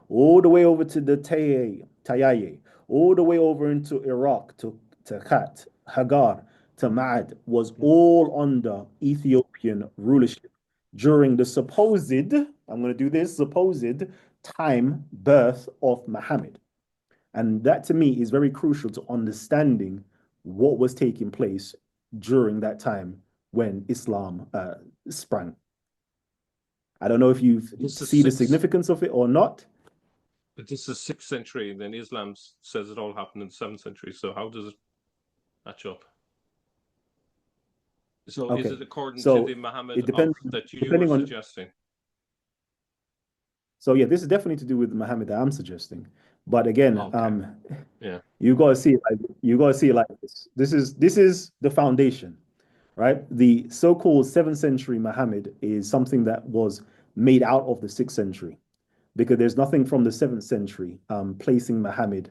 all the way over to the Tayaye, all the way over into Iraq to Khat, Hagar, to Ma'ad, was all under Ethiopian rulership during the supposed, I'm going to do this, supposed time birth of Muhammad. And that to me is very crucial to understanding what was taking place during that time when Islam sprang. I don't know if you this is see the six, significance of it or not. but this is 6th century, and then Islam says it all happened in the 7th century. So how does it match up? So is Okay, it according to so the Muhammad it of depends that you were depending on. suggesting? So yeah, this is definitely to do with Muhammad that I'm suggesting. But again, Okay, yeah, you got to see it like you got to see it like this. This is the foundation, right? The so-called 7th century Muhammad is something that was made out of the 6th century because there's nothing from the 7th century placing Muhammad.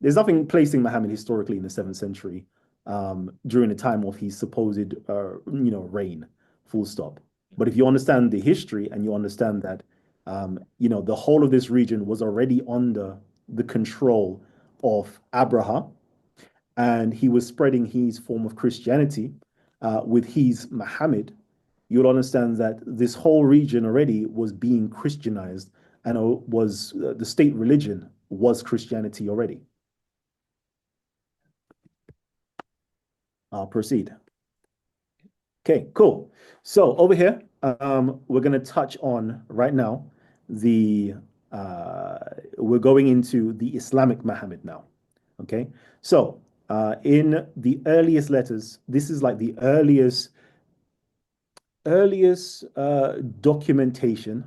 There's nothing placing Muhammad historically in the 7th century during the time of his supposed, reign, full stop. But if you understand the history and you understand that, the whole of this region was already under the control of Abraha, and he was spreading his form of Christianity with his Muhammad, you'll understand that this whole region already was being Christianized, and was the state religion was Christianity already. I'll proceed. Okay, cool. So over here, we're going to touch on right now the we're going into the Islamic Muhammad now. Okay, so in the earliest letters, this is like the earliest documentation.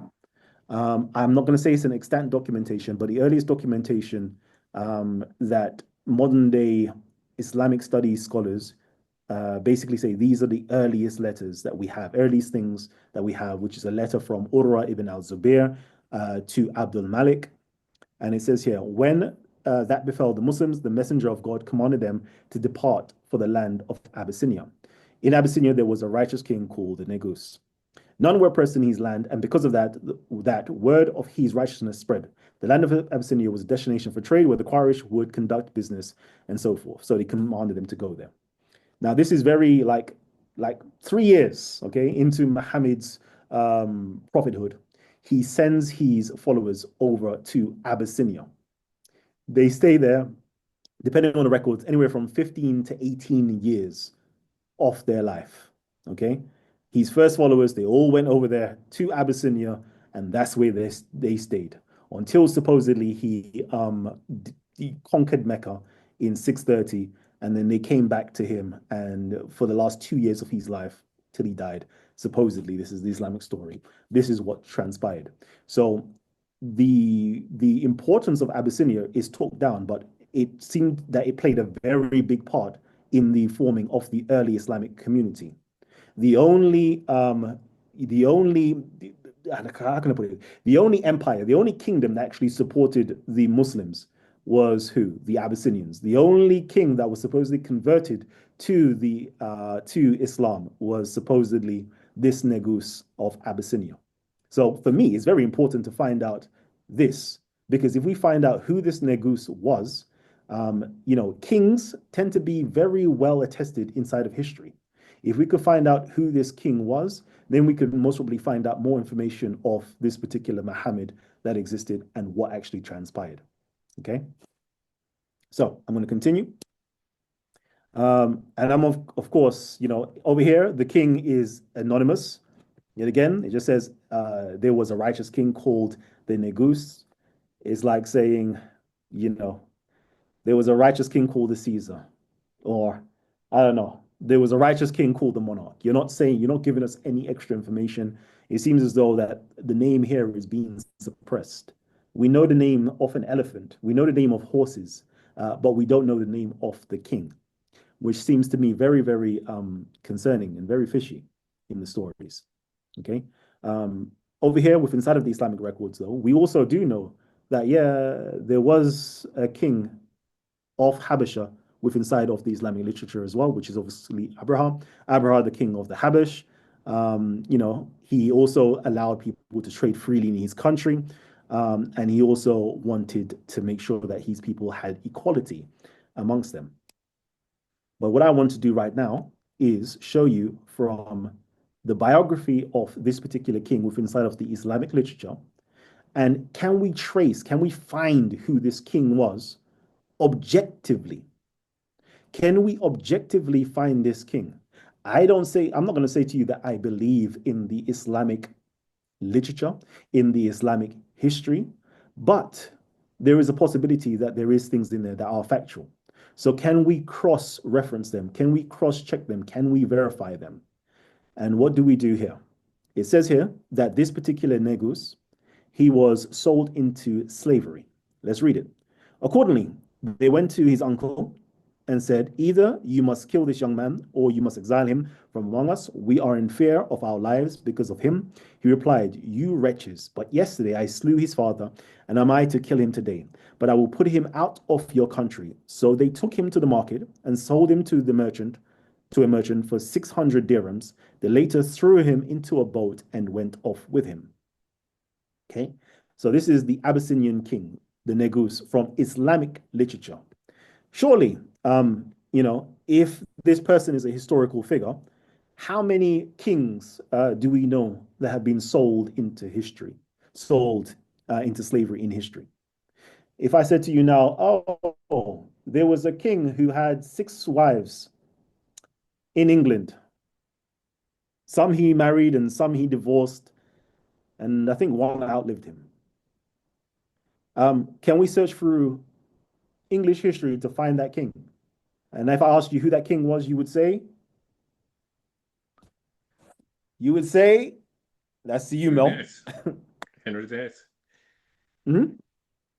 I'm not going to say it's an extant documentation, but the earliest documentation that modern day Islamic studies scholars basically say these are the earliest letters that we have, earliest things that we have, which is a letter from Urwa ibn al-Zubair to Abdul Malik. And it says here, when that befell the Muslims, the messenger of God commanded them to depart for the land of Abyssinia. In Abyssinia, there was a righteous king called Negus. None were oppressed in his land, and because of that, that word of his righteousness spread. The land of Abyssinia was a destination for trade where the Quraysh would conduct business and so forth. So they commanded them to go there. Now, this is very like 3 years, okay, into Muhammad's prophethood. He sends his followers over to Abyssinia. They stay there, depending on the records, anywhere from 15 to 18 years of their life. Okay. His first followers, they all went over there to Abyssinia, and that's where they stayed until supposedly he conquered Mecca in 630, and then they came back to him, and for the last 2 years of his life till he died, supposedly, this is the Islamic story. This is what transpired. So the importance of Abyssinia is talked down, but it seemed that it played a very big part in the forming of the early Islamic community. The only how can I put it? The only empire, the only kingdom that actually supported the Muslims was who? The Abyssinians. The only king that was supposedly converted to Islam was supposedly this Negus of Abyssinia. So for me, it's very important to find out this, because if we find out who this Negus was, kings tend to be very well attested inside of history. If we could find out who this king was, then we could most probably find out more information of this particular Muhammad that existed and what actually transpired. Okay. So I'm going to continue. And I'm of course, over here, the king is anonymous. Yet again, it just says there was a righteous king called the Negus. It's like saying, there was a righteous king called the Caesar, or I don't know, there was a righteous king called the monarch. You're not giving us any extra information. It seems as though that the name here is being suppressed. We know the name of an elephant, we know the name of horses, but we don't know the name of the king, which seems to me very, very concerning and very fishy in the stories. Okay. Over here, with inside of the Islamic records, though, we also do know that, yeah, there was a king of Habasha with inside of the Islamic literature as well, which is obviously Abraha. Abraha, the king of the Habash. He also allowed people to trade freely in his country. And he also wanted to make sure that his people had equality amongst them. But what I want to do right now is show you from the biography of this particular king within inside of the Islamic literature. And can we find who this king was objectively? Can we objectively find this king? I'm not going to say to you that I believe in the Islamic literature, in the Islamic history, but there is a possibility that there is things in there that are factual. So can we cross-reference them? Can we cross-check them? Can we verify them? And what do we do here? It says here that this particular Negus, he was sold into slavery. Let's read it. Accordingly, they went to his uncle and said, either you must kill this young man or you must exile him from among us. We are in fear of our lives because of him. He replied, you wretches, but yesterday I slew his father, and am I to kill him today? But I will put him out of your country. So they took him to the market and sold him to a merchant for 600 dirhams. They later threw him into a boat and went off with him. Okay, so this is the Abyssinian king, the Negus from Islamic literature. Surely, if this person is a historical figure, how many kings do we know that have been sold into slavery in history? If I said to you now, oh, there was a king who had 6 wives in England, some he married and some he divorced, and I think one outlived him. Can we search through English history to find that king? And if I asked you who that king was, you would say, that's you, Henry the Mel. Eighth. Henry the Eighth. Mhm.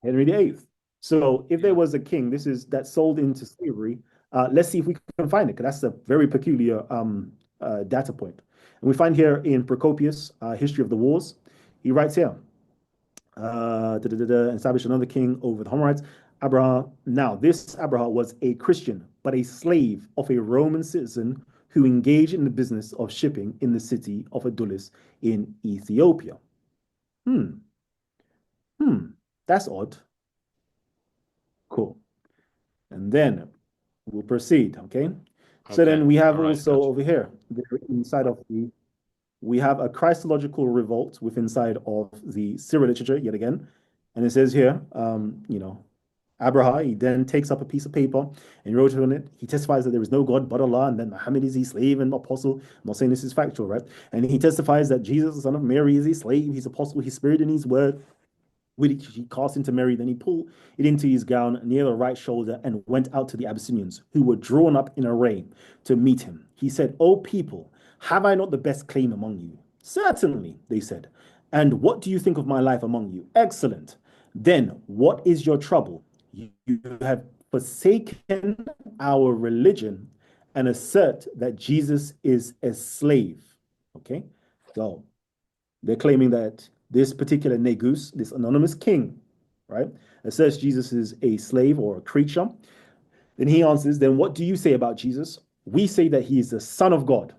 Henry VIII. So if there Yeah. was a king, this is that sold into slavery. Let's see if we can find it, because that's a very peculiar data point. And we find here in Procopius, History of the Wars, he writes here, established another king over the Homerites. Abraha. Now, this Abraha was a Christian, but a slave of a Roman citizen who engaged in the business of shipping in the city of Adulis in Ethiopia. Hmm, that's odd. Cool. And then we'll proceed. Okay. So Okay. then we have All right. also Gotcha. over here, inside of we have a Christological revolt with inside of the Syro literature yet again. And it says here, Abraha, he then takes up a piece of paper and he wrote on it. He testifies that there is no God but Allah, and then Muhammad is his slave and apostle. I'm not saying this is factual, right? And he testifies that Jesus, the son of Mary, is his slave, his apostle, his spirit, and his word, which he cast into Mary. Then he pulled it into his gown near the right shoulder and went out to the Abyssinians, who were drawn up in array to meet him. He said, O people, have I not the best claim among you? Certainly, they said. And what do you think of my life among you? Excellent. Then what is your trouble? You have forsaken our religion and assert that Jesus is a slave. Okay, so they're claiming that this particular Negus, this anonymous king, right, asserts Jesus is a slave or a creature. Then he answers, then what do you say about Jesus? We say that he is the Son of God.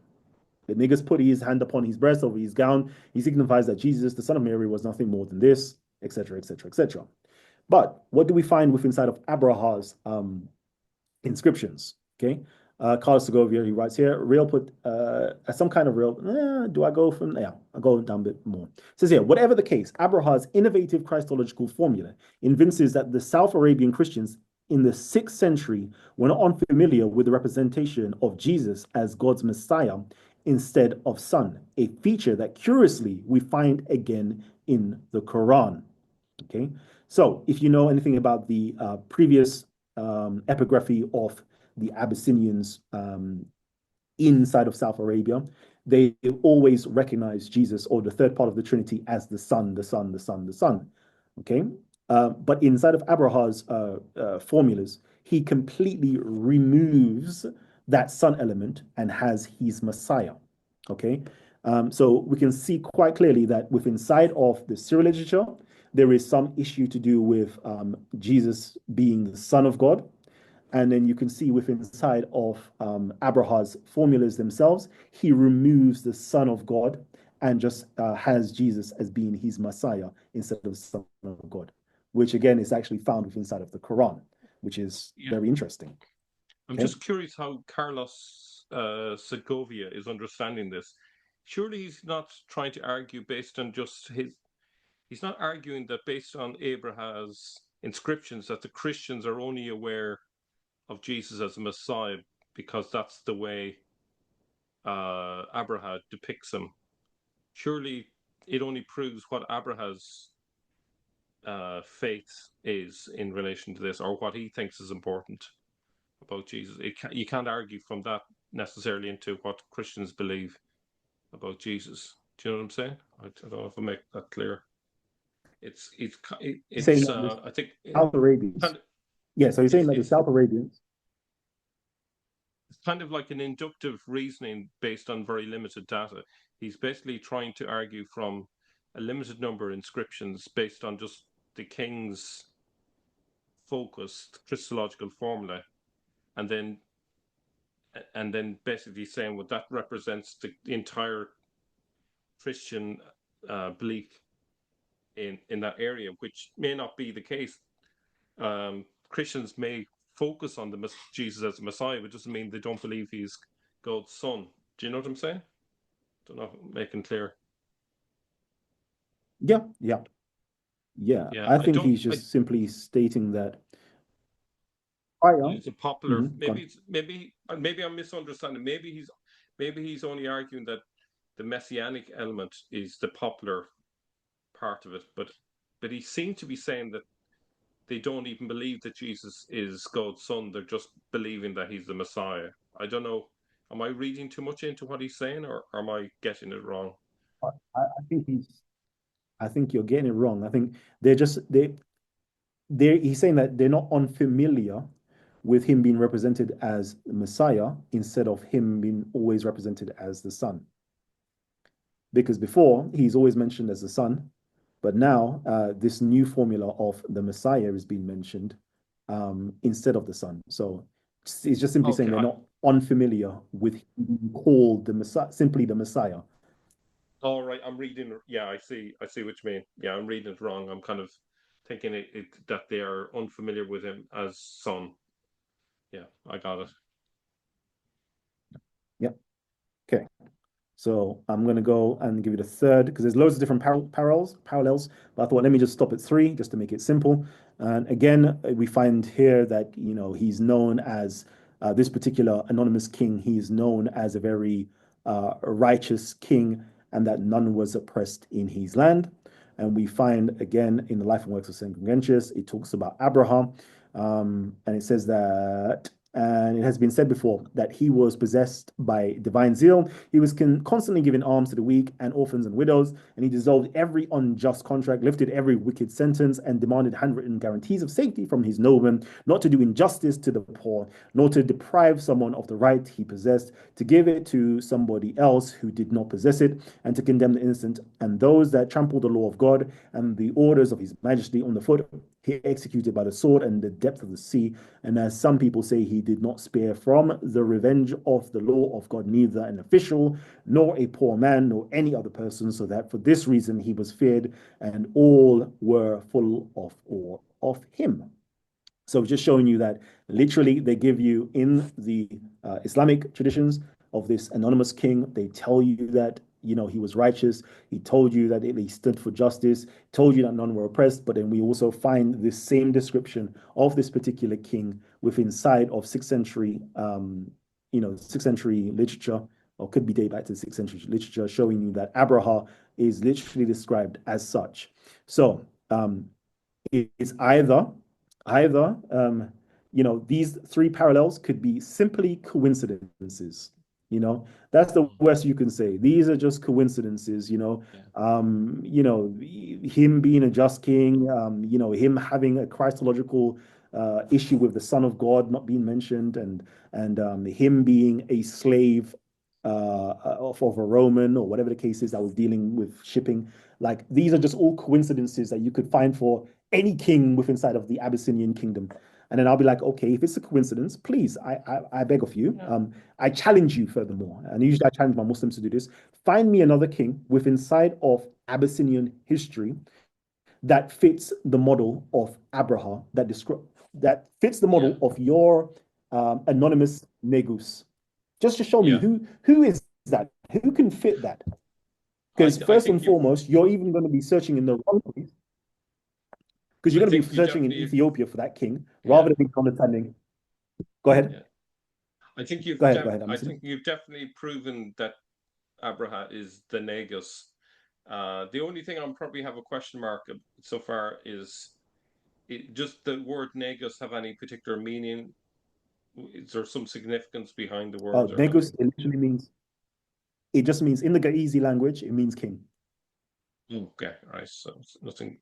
The Negus put his hand upon his breast over his gown. He signifies that Jesus, the son of Mary, was nothing more than this, etc., etc., etc. But what do we find with inside of Abraha's inscriptions? Okay. Carlos Segovia, he writes here, real put some kind of real. Do I go from there? I'll go down a bit more. It says here, whatever the case, Abraha's innovative Christological formula evinces that the South Arabian Christians in the 6th century were not unfamiliar with the representation of Jesus as God's Messiah instead of Son, a feature that curiously we find again in the Quran. Okay, so if you know anything about the previous epigraphy of the Abyssinians inside of South Arabia, they always recognize Jesus or the third part of the Trinity as the Son, the Son, the Son, the Son. Okay, but inside of Abraha's formulas, he completely removes that Son element and has his Messiah. Okay, so we can see quite clearly that within inside of the Syro literature, there is some issue to do with Jesus being the Son of God. And then you can see within inside of Abraha's formulas themselves, he removes the Son of God and just has Jesus as being his Messiah instead of Son of God, which again is actually found within inside of the Quran, which is Yeah. very interesting. I'm Okay. just curious how Carlos Segovia is understanding this. Surely he's not trying to argue based on just his. He's not arguing that based on Abraha's inscriptions that the Christians are only aware of Jesus as a Messiah because that's the way Abraha depicts him. Surely it only proves what Abraha's faith is in relation to this, or what he thinks is important about Jesus. You can't argue from that necessarily into what Christians believe about Jesus. Do you know what I'm saying? I don't know if I make that clear. He's saying It's that the I think South Arabians, kind of, yeah, so he's saying that the it's South Arabians, it's kind of like an inductive reasoning based on very limited data. He's basically trying to argue from a limited number of inscriptions based on just the king's focused Christological formula, and then basically saying, well, that represents the entire Christian belief in that area, which may not be the case. Christians may focus on Jesus as the Messiah, but it doesn't mean they don't believe he's God's son. Do you know what I'm saying? Don't know if I'm making clear. Yeah, yeah, yeah. Yeah, I I think don't. he's just simply stating that fire. It's a popular. Go on. Maybe I'm misunderstanding. Maybe he's only arguing that the messianic element is the popular part of it, but he seemed to be saying that they don't even believe that Jesus is God's son. They're just believing that he's the Messiah. I don't know. Am I reading too much into what he's saying, or am I getting it wrong? I think I think you're getting it wrong. I think they're just he's saying that they're not unfamiliar with him being represented as the Messiah instead of him being always represented as the Son. Because before he's always mentioned as the Son, but now this new formula of the Messiah is being mentioned instead of the Son. So it's just simply saying Okay. they're not unfamiliar with being called the Messiah, simply the Messiah. All right. I'm reading. Yeah, I see. I see what you mean. Yeah, I'm reading it wrong. I'm kind of thinking that they are unfamiliar with him as son. Yeah, I got it. Yep. Okay. So I'm going to go and give you the third because there's loads of different parallels. But I thought let me just stop at three just to make it simple. And again, we find here that he's known as this particular anonymous king. He is known as a very righteous king, and that none was oppressed in his land. And we find again in the life and works of Saint Congentius, it talks about Abraham, and it says that and it has been said before that he was possessed by divine zeal. He was constantly giving alms to the weak and orphans and widows, and he dissolved every unjust contract, lifted every wicked sentence, and demanded handwritten guarantees of safety from his noblemen, not to do injustice to the poor, nor to deprive someone of the right he possessed, to give it to somebody else who did not possess it, and to condemn the innocent. And those that trample the law of God and the orders of his majesty on the foot, he executed by the sword and the depth of the sea. And as some people say, he did not spare from the revenge of the law of God, neither an official, nor a poor man, nor any other person, so that for this reason he was feared, and all were full of awe of him. So just showing you that literally they give you in the Islamic traditions of this anonymous king, they tell you that he was righteous. He told you that he stood for justice, told you that none were oppressed. But then we also find this same description of this particular king within side of 6th century, 6th century literature, or could be dated back to the 6th century literature, showing you that Abraha is literally described as such. So it's either these three parallels could be simply coincidences. That's the worst you can say. These are just coincidences. Him being a just king, him having a Christological issue with the Son of God not being mentioned, and him being a slave of a Roman or whatever the case is that was dealing with shipping. Like these are just all coincidences that you could find for any king within inside of the Abyssinian kingdom. And then I'll be like, okay, if it's a coincidence, please, I beg of you, I challenge you furthermore. And usually I challenge my Muslims to do this. Find me another king within inside of Abyssinian history that fits the model of Abraha, that fits the model of your anonymous Negus. Just to show me who is that? Who can fit that? Because first and foremost, you're even going to be searching in the wrong place. Because you're going to be searching in Ethiopia for that king rather than understanding. Go ahead. Yeah. I think go ahead. I think you've definitely proven that Abraha is the Negus. The only thing I'm probably have a question mark so far is just the word Negus have any particular meaning? Is there some significance behind the word? Negus, it literally means, it just means in the Gaizi language, it means king. Okay, right. So it's nothing.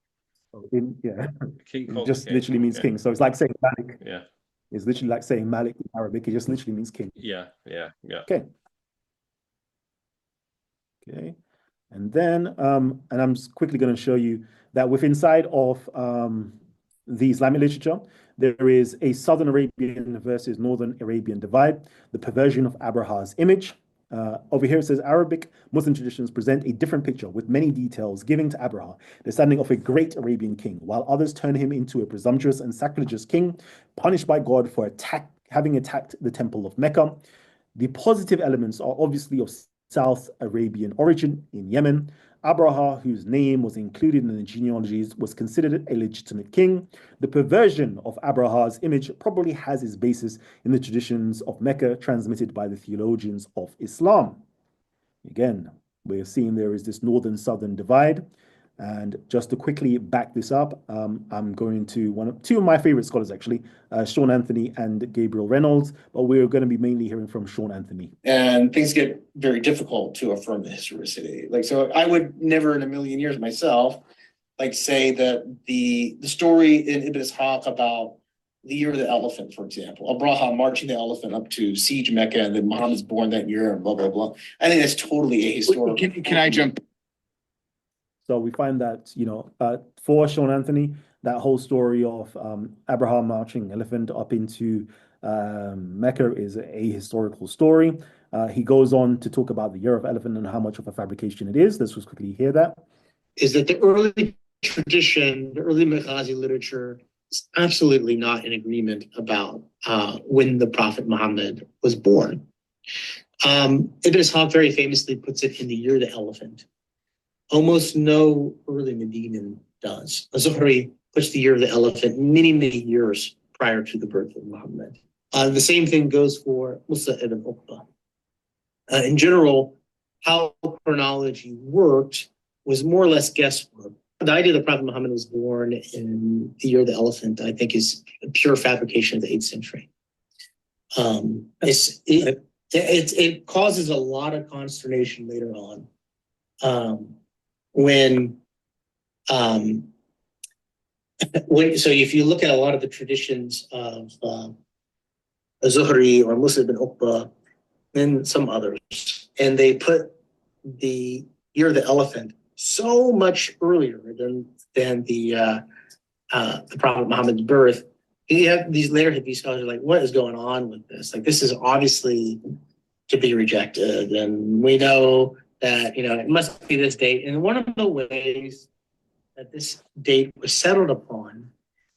Yeah, King it just king. literally means king. So it's like saying Malik. Yeah. It's literally like saying Malik in Arabic. It just literally means king. Yeah, yeah, yeah. Okay. Okay. And then, and I'm just quickly going to show you that with inside of the Islamic literature, there is a Southern Arabian versus Northern Arabian divide, the perversion of Abraha's image. Over here it says Arabic Muslim traditions present a different picture with many details, giving to Abraha the standing of a great Arabian king, while others turn him into a presumptuous and sacrilegious king, punished by God for having attacked the temple of Mecca. The positive elements are obviously of South Arabian origin in Yemen. Abraha, whose name was included in the genealogies, was considered a legitimate king. The perversion of Abraha's image probably has its basis in the traditions of Mecca transmitted by the theologians of Islam. Again, we're seeing there is this northern-southern divide. And just to quickly back this up, I'm going to two of my favorite scholars, actually, Sean Anthony and Gabriel Reynolds, but we're going to be mainly hearing from Sean Anthony. And things get very difficult to affirm the historicity. Like, so I would never in a million years myself, like say that the story in Ibn Ishaq about the year of the elephant, for example, Abraha marching the elephant up to siege Mecca and then Muhammad's born that year and blah, blah, blah. I think that's totally ahistorical. Can I jump? So we find that, for Sean Anthony, that whole story of Abraham marching elephant up into Mecca is a historical story. He goes on to talk about the year of elephant and how much of a fabrication it is. Let's just quickly hear that. Is that the early tradition, the early Maghazi literature is absolutely not in agreement about when the Prophet Muhammad was born. Ibn Ishaq very famously puts it in the year of the elephant. Almost no early Medinan does. Zuhri puts the year of the elephant many, many years prior to the birth of Muhammad. The same thing goes for Musa ibn Uqba. In general, how chronology worked was more or less guesswork. The idea that Prophet Muhammad was born in the year of the elephant, I think, is a pure fabrication of the 8th century. It causes a lot of consternation later on. So if you look at a lot of the traditions of Zuhri or Musa ibn Uqba and some others, and they put the year of the elephant so much earlier than the Prophet Muhammad's birth, you have these later Hadith scholars are like, what is going on with this? Like, this is obviously to be rejected, and we know that it must be this date. And one of the ways that this date was settled upon,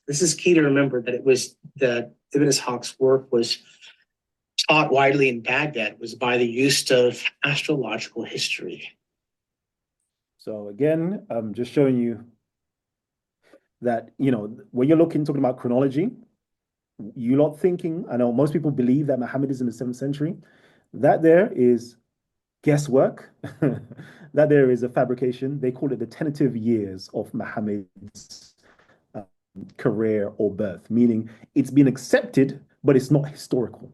this is key to remember, that it was that Ibn Ishaq's work was taught widely in Baghdad, was by the use of astrological history. So again, I'm just showing you that, when you're talking about chronology, you're not thinking, I know most people believe that Muhammad is in the 7th century. That there is guesswork, that there is a fabrication. They call it the tentative years of Muhammad's career or birth, meaning it's been accepted, but it's not historical.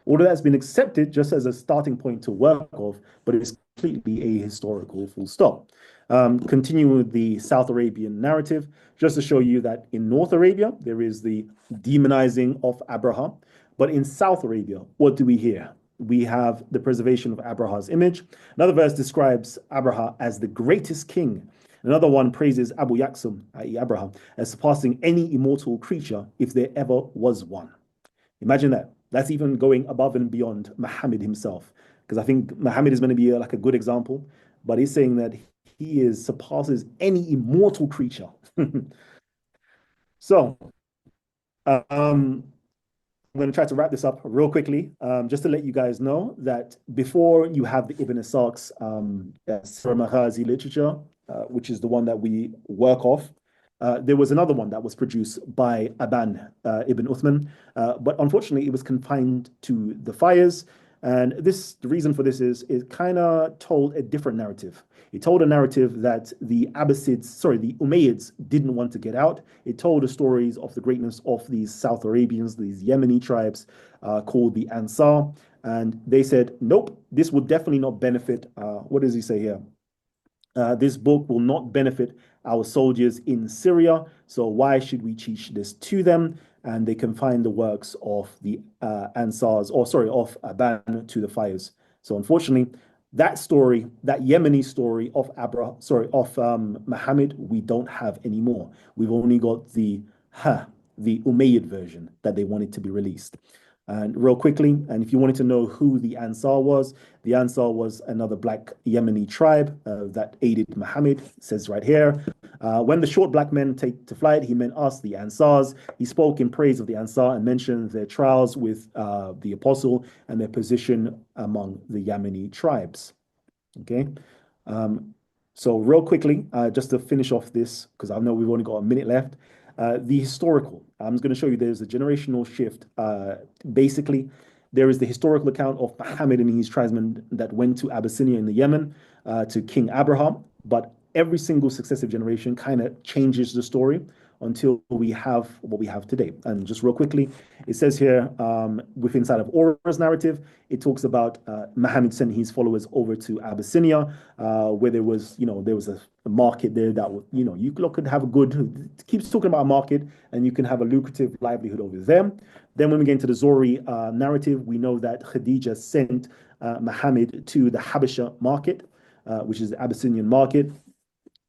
Although that's been accepted just as a starting point to work off, but it's completely ahistorical, full stop. Continue with the South Arabian narrative, just to show you that in North Arabia, there is the demonizing of Abraha. But in South Arabia, what do we hear? We have the preservation of Abraha's image. Another verse describes Abraha as the greatest king. Another one praises Abu Yaksum, i.e. Abraha, as surpassing any immortal creature if there ever was one. Imagine that. That's even going above and beyond Muhammad himself, because I think Muhammad is going to be like a good example, but he's saying that he surpasses any immortal creature. So, I'm going to try to wrap this up real quickly, just to let you guys know that before you have the Ibn Ishaq's Sirah Maghazi literature, which is the one that we work off, there was another one that was produced by Aban ibn Uthman, but unfortunately it was confined to the fires. And the reason for this is it kind of told a different narrative. It told a narrative that the Umayyads didn't want to get out. It told the stories of the greatness of these South Arabians, these Yemeni tribes called the Ansar. And they said, nope, this will definitely not benefit. What does he say here? This book will not benefit our soldiers in Syria. So why should we teach this to them? and they confined the works of the Ansars, or sorry, of Aban to the fires. So unfortunately, that story, that Yemeni story of Muhammad, we don't have anymore. We've only got the Umayyad version that they wanted to be released. And real quickly, and if you wanted to know who the Ansar was, the Ansar was another black Yemeni tribe that aided Muhammad. It says right here, when the short black men take to flight, he meant us, the Ansars. He spoke in praise of the Ansar and mentioned their trials with the apostle and their position among the Yemeni tribes. Okay. So real quickly, just to finish off this, because I know we've only got a minute left, the historical. I'm just going to show you there's a generational shift. Basically, there is the historical account of Muhammad and his tribesmen that went to Abyssinia in the Yemen to King Abraha, but every single successive generation kind of changes the story until we have what we have today. And just real quickly, it says here, within inside of Aura's narrative, it talks about Muhammad sent his followers over to Abyssinia, where there was a market there that, you could have a good, keeps talking about a market, and you can have a lucrative livelihood over there. Then when we get into the Zori narrative, we know that Khadija sent Muhammad to the Habasha market, which is the Abyssinian market.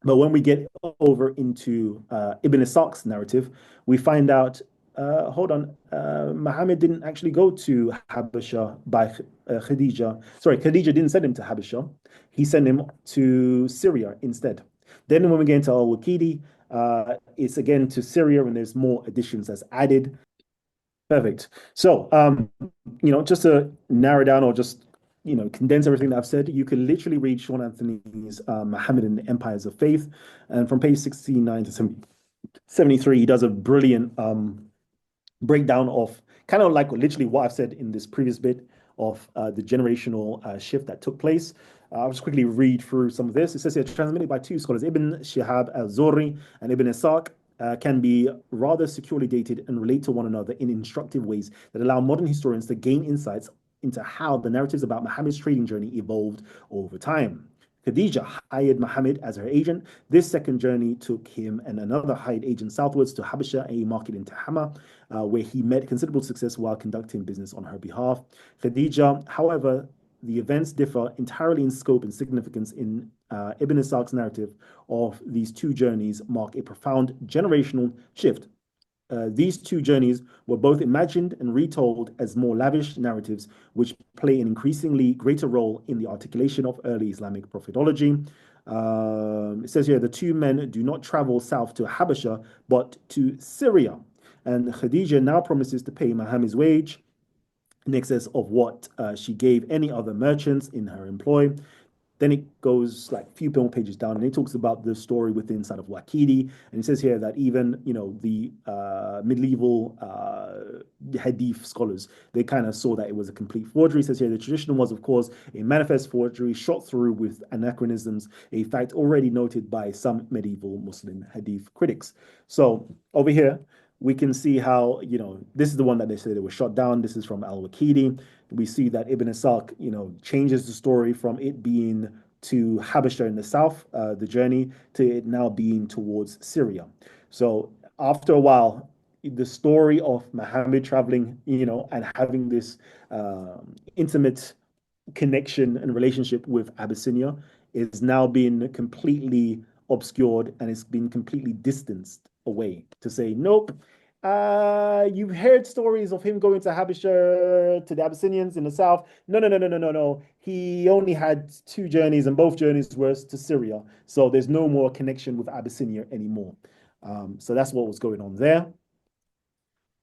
But when we get over into Ibn Ishaq's narrative, we find out, Muhammad didn't actually go to Habasha by Khadija. Sorry, Khadija didn't send him to Habasha. He sent him to Syria instead. Then when we get into Al-Waqidi, it's again to Syria, and there's more additions that's added. Perfect. So, just to narrow down or just condense everything that I've said, you can literally read Sean Anthony's Muhammad and the Empires of Faith. And from page 69 to 73, he does a brilliant breakdown of kind of like literally what I've said in this previous bit of the generational shift that took place. I'll just quickly read through some of this. It says here, transmitted by two scholars, Ibn Shihab al-Zuhri and Ibn Ishaq, can be rather securely dated and relate to one another in instructive ways that allow modern historians to gain insights into how the narratives about Muhammad's trading journey evolved over time. Khadija hired Muhammad as her agent. This second journey took him and another hired agent southwards to Habasha, a market in Tehama, where he met considerable success while conducting business on her behalf. Khadija, however, the events differ entirely in scope and significance. In Ibn Ishaq's narrative of these two journeys mark a profound generational shift. These two journeys were both imagined and retold as more lavish narratives, which play an increasingly greater role in the articulation of early Islamic prophetology. It says here, the two men do not travel south to Habasha, but to Syria. And Khadija now promises to pay Muhammad's wage in excess of what she gave any other merchants in her employ. Then it goes like a few more pages down, and it talks about the story within inside of Waqidi. And it says here that even, the medieval hadith scholars, they kind of saw that it was a complete forgery. It says here the tradition was, of course, a manifest forgery shot through with anachronisms, a fact already noted by some medieval Muslim hadith critics. So over here, we can see how, this is the one that they said it was shot down. This is from Al-Waqidi. We see that Ibn Ishaq, changes the story from it being to Habasha in the south, the journey, to it now being towards Syria. So after a while, the story of Muhammad traveling, and having this intimate connection and relationship with Abyssinia is now being completely obscured, and it's been completely distanced away to say, nope, you've heard stories of him going to Habasha, to the Abyssinians in the south. No. He only had two journeys, and both journeys were to Syria. So there's no more connection with Abyssinia anymore. So that's what was going on there.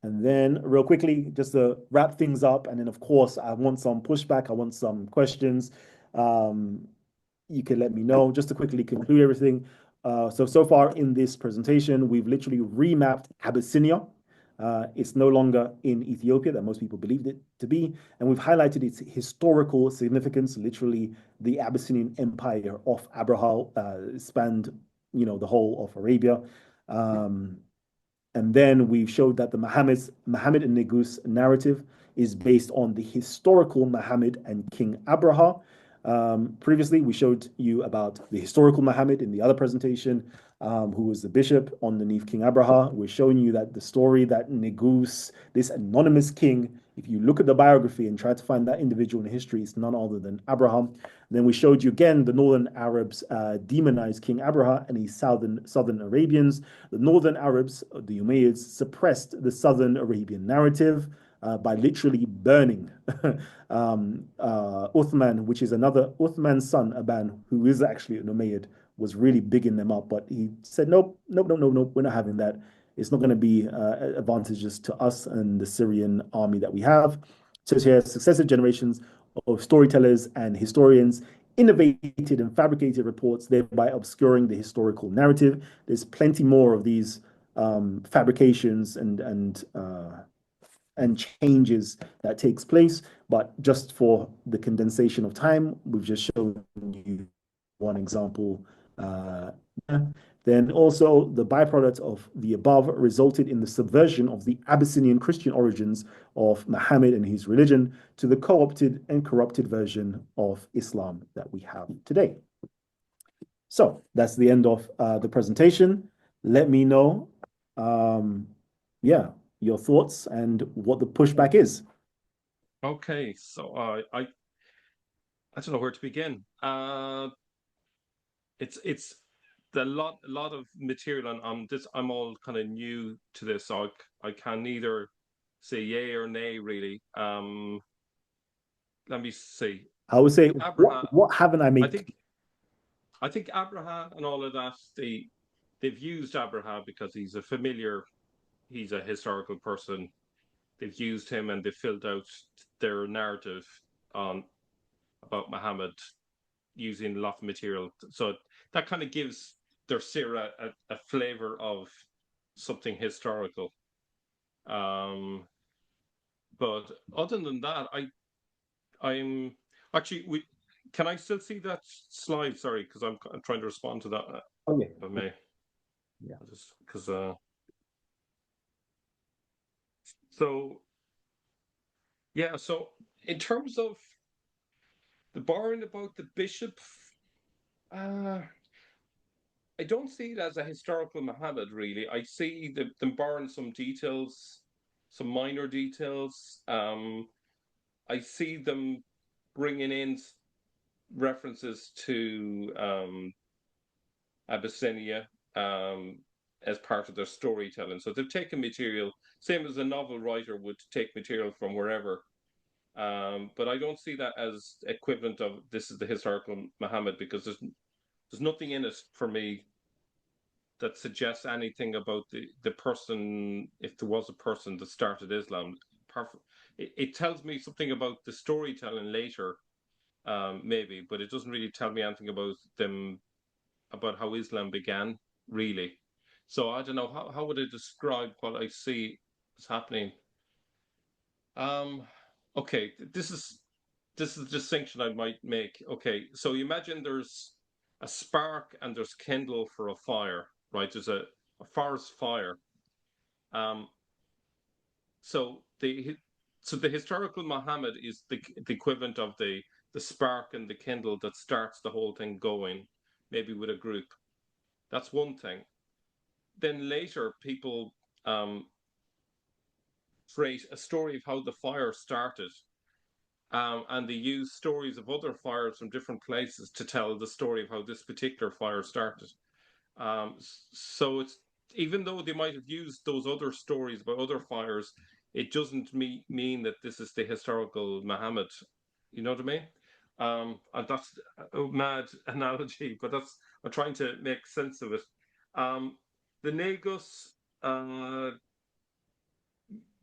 And then real quickly, just to wrap things up, and then of course, I want some pushback, I want some questions. You can let me know. Just to quickly conclude everything. So far in this presentation, we've literally remapped Abyssinia. It's no longer in Ethiopia that most people believed it to be. And we've highlighted its historical significance. Literally, the Abyssinian Empire of Abraha spanned, the whole of Arabia. And then we showed that the Muhammad and Negus narrative is based on the historical Muhammad and King Abraha. Previously, we showed you about the historical Muhammad in the other presentation. who was the bishop underneath King Abraha. We're showing you that the story that Negus, this anonymous king, if you look at the biography and try to find that individual in history, it's none other than Abraham. Then we showed you again the northern Arabs demonized King Abraha and his southern Arabians. The northern Arabs, the Umayyads, suppressed the southern Arabian narrative by literally burning Uthman, which is another Uthman's son, Aban, who is actually an Umayyad, was really bigging them up, but he said, nope, nope, nope, nope, nope, we're not having that. It's not going to be advantageous to us and the Syrian army that we have. So here, successive generations of storytellers and historians innovated and fabricated reports, thereby obscuring the historical narrative. There's plenty more of these fabrications and changes that takes place, but just for the condensation of time, we've just shown you one example. Then also the byproduct of the above resulted in the subversion of the Abyssinian Christian origins of Muhammad and his religion to the co-opted and corrupted version of Islam that we have today. So that's the end of the presentation. Let me know, your thoughts and what the pushback is. Okay, so I don't know where to begin. It's the lot of material on this. I'm all kind of new to this, so I can neither say yay or nay really. Let me see. I would say, Abraha, what haven't I made? I think Abraha and all of that, they've used Abraha because he's a historical person. They've used him and they've filled out their narrative on about Muhammad using a lot of material. So that kind of gives their Sirah a flavor of something historical. But other than that, I'm actually can I still see that slide? Sorry, because I'm trying to respond to that. Oh yeah, If I may. Yeah. Just because. So yeah. So in terms of the borrowing about the bishop, uh, I don't see it as a historical Muhammad, really. I see them borrowing some details, some minor details. I see them bringing in references to Abyssinia as part of their storytelling. So they've taken material, same as a novel writer would take material from wherever. But I don't see that as equivalent of this is the historical Muhammad, because there's nothing in it for me that suggests anything about the person, if there was a person that started Islam. It tells me something about the storytelling later, maybe, but it doesn't really tell me anything about them, about how Islam began, really. So I don't know, how would I describe what I see is happening? Okay, this is the distinction I might make. Okay, so you imagine there's a spark and there's kindle for a fire, right? There's a forest fire. Um, so the historical Muhammad is the equivalent of the spark and the kindle that starts the whole thing going, maybe with a group. That's one thing. Then later people create a story of how the fire started. And they use stories of other fires from different places to tell the story of how this particular fire started. So it's, even though they might have used those other stories about other fires, it doesn't mean that this is the historical Muhammad. You know what I mean? And that's a mad analogy, but I'm trying to make sense of it. The Negus,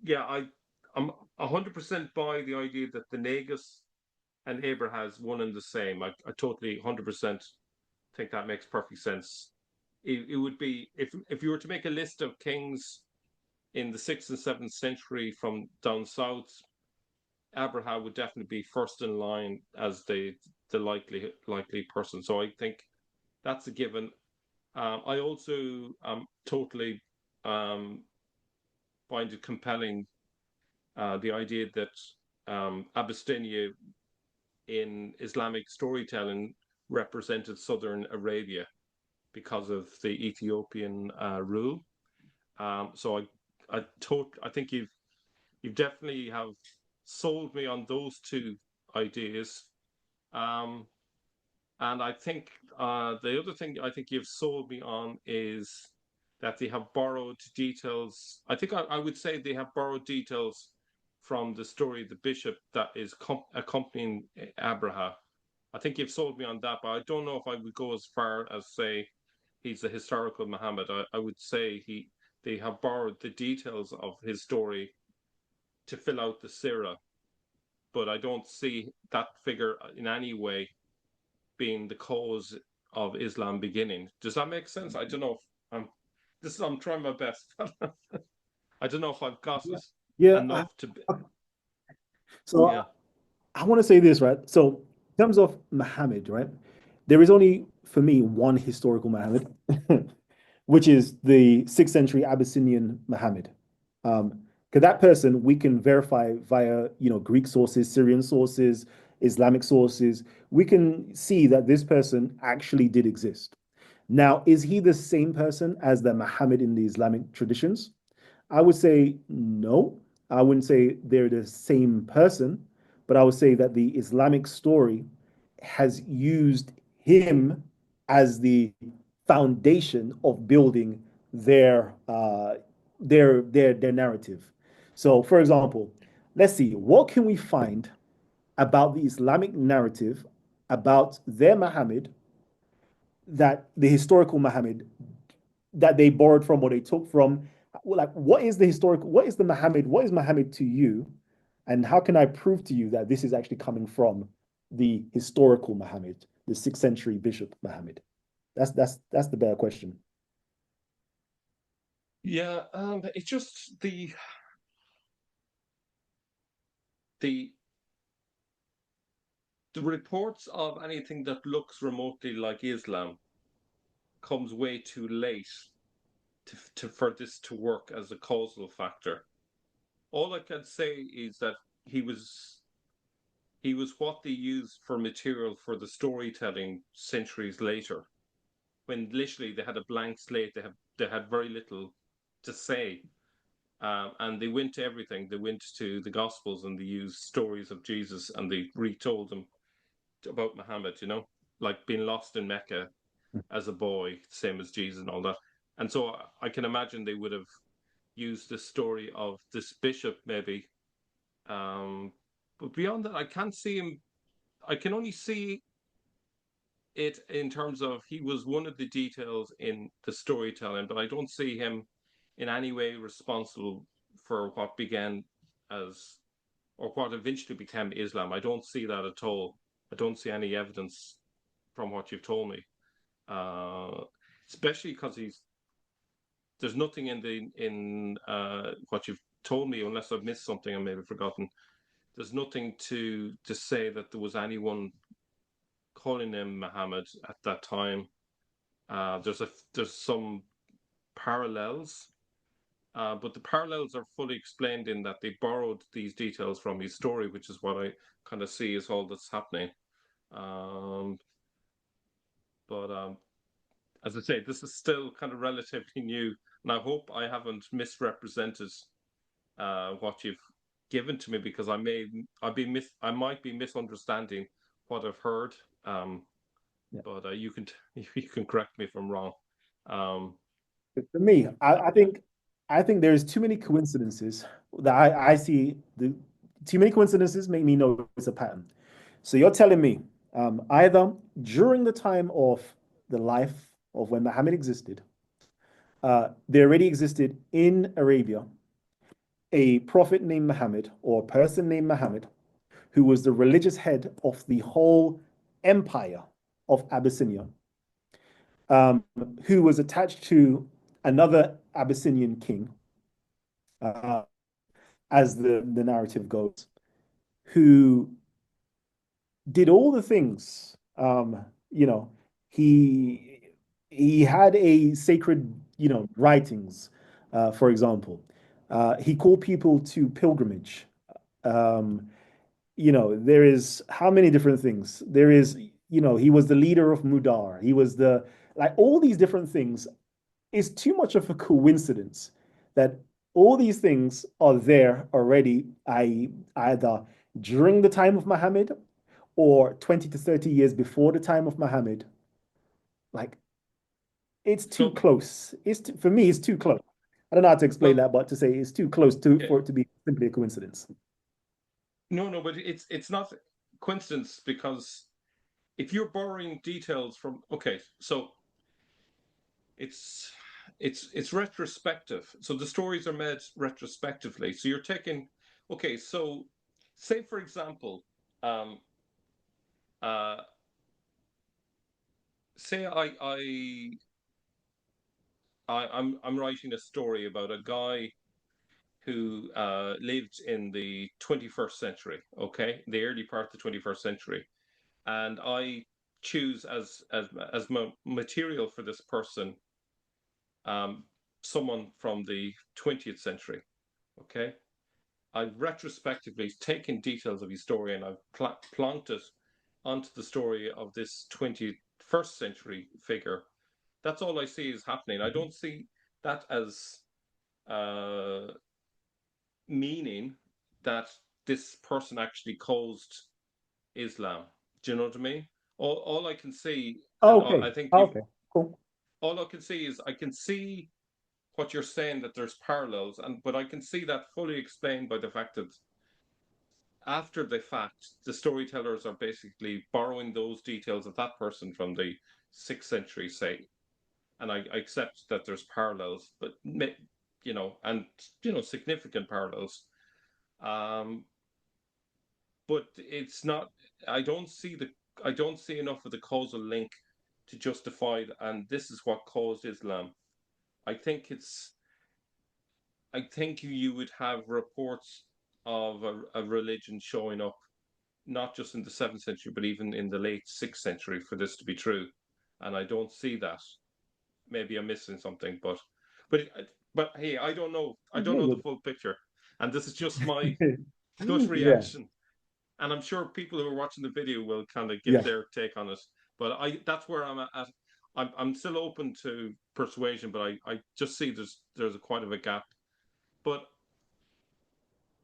yeah, I'm 100% by the idea that the Negus and Abraha is one and the same. I totally 100% think that makes perfect sense. It would be, if you were to make a list of kings in the 6th and 7th century from down south, Abraha would definitely be first in line as the likely person. So I think that's a given. I also totally find it compelling, the idea that Abyssinia in Islamic storytelling represented southern Arabia. because of the Ethiopian rule. So I think you definitely have sold me on those two ideas. Um, and I think the other thing I think you've sold me on is that they have borrowed details. I think I would say they have borrowed details from the story of the bishop that is accompanying Abraha. I think you've sold me on that, but I don't know if I would go as far as say he's the historical Muhammad. I would say they have borrowed the details of his story to fill out the Sirah, but I don't see that figure in any way being the cause of Islam beginning. Does that make sense? I don't know if I'm trying my best. I don't know if I've got it Yeah. enough to. So Yeah. I want to say this, right? So in terms of Muhammad, right? There is only, for me, one historical Muhammad, which is the 6th century Abyssinian Muhammad. Because that person we can verify via, Greek sources, Syrian sources, Islamic sources. We can see that this person actually did exist. Now, is he the same person as the Muhammad in the Islamic traditions? I would say no. I wouldn't say they're the same person, but I would say that the Islamic story has used him as the foundation of building their narrative. So, for example, let's see what can we find about the Islamic narrative about their Muhammad, that the historical Muhammad that they borrowed from or they took from. Like, what is the Muhammad, what is Muhammad to you, and how can I prove to you that this is actually coming from the historical Muhammad, the 6th century bishop Muhammad? That's the better question. Yeah. It's just the reports of anything that looks remotely like Islam comes way too late for this to work as a causal factor. All I can say is that he was what they used for material for the storytelling centuries later, when literally they had a blank slate. They had very little to say, and they went to everything. They went to the Gospels and they used stories of Jesus and they retold them about Muhammad. Like being lost in Mecca as a boy, same as Jesus and all that. And so I can imagine they would have used the story of this bishop maybe. But beyond that, I can't see him. I can only see it in terms of he was one of the details in the storytelling, but I don't see him in any way responsible for what began as, or what eventually became Islam. I don't see that at all. I don't see any evidence from what you've told me, especially because there's nothing in what you've told me, unless I've missed something and maybe forgotten. There's nothing to say that there was anyone calling him Muhammad at that time. There's some parallels, but the parallels are fully explained in that they borrowed these details from his story, which is what I kind of see is all that's happening. But as I say, this is still kind of relatively new, and I hope I haven't misrepresented what you've given to me, because I might be misunderstanding what I've heard. Yeah. But you can correct me if I'm wrong. For me, I think there's too many coincidences that I see. The too many coincidences make me know it's a pattern. So you're telling me, either during the time of the life of when Muhammad existed, there already existed in Arabia a prophet named Muhammad or a person named Muhammad who was the religious head of the whole empire of Abyssinia, who was attached to another Abyssinian king, uh, as the narrative goes, who did all the things. You know, he he had a sacred, writings. For example, he called people to pilgrimage. Um, there is how many different things. There is, he was the leader of Mudar. He was the Like all these different things is too much of a coincidence that all these things are there already, either during the time of Muhammad or 20 to 30 years before the time of Muhammad. Like it's too So, close. For me, it's too close. I don't know how to explain well, that, but to say it's too close to yeah, for it to be simply a coincidence. no, but it's not coincidence because if you're borrowing details from, okay, so it's it's retrospective. So the stories are made retrospectively. So you're taking, okay, so say for example, um, uh, say I'm writing a story about a guy who lived in the 21st century, okay, the early part of the 21st century, and I choose as my material for this person um, someone from the 20th century, okay. I've retrospectively taken details of his story and I've planted onto the story of this 21st century figure. That's all I see is happening. I don't see that as uh, meaning that this person actually caused Islam. Do you know what I mean? All I can see, Oh, and okay. I think Oh, you, okay. Cool. all I can see is I can see what you're saying that there's parallels, and but I can see that fully explained by the fact that after the fact, the storytellers are basically borrowing those details of that person from the 6th century, say, and I accept that there's parallels, but and significant parallels. Um, but it's not. I don't see the. I don't see enough of the causal link to justify, and this is what caused Islam. I think it's. I think you would have reports of a religion showing up not just in the 7th century, but even in the late 6th century for this to be true. And I don't see that. Maybe I'm missing something, but but hey, I don't know. I don't know the full picture, and this is just my gut Yeah. reaction. And I'm sure people who are watching the video will kind of give Yeah. their take on it. But that's where I'm at. I'm still open to persuasion, but I just see there's a quite of a gap. But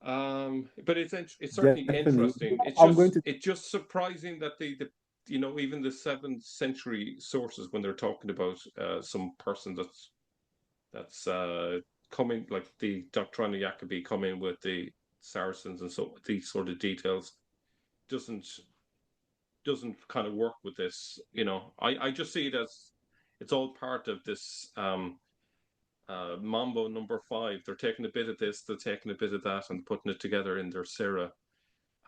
it's certainly Definitely. interesting. I'm going to. It's just surprising that even the 7th century sources when they're talking about some person that's coming like the Doctrina Jacobi coming with the Saracens and so these sort of details doesn't doesn't kind of work with this. I just see it as it's all part of this Mambo number 5. They're taking a bit of this, they're taking a bit of that, and putting it together in their Sirah.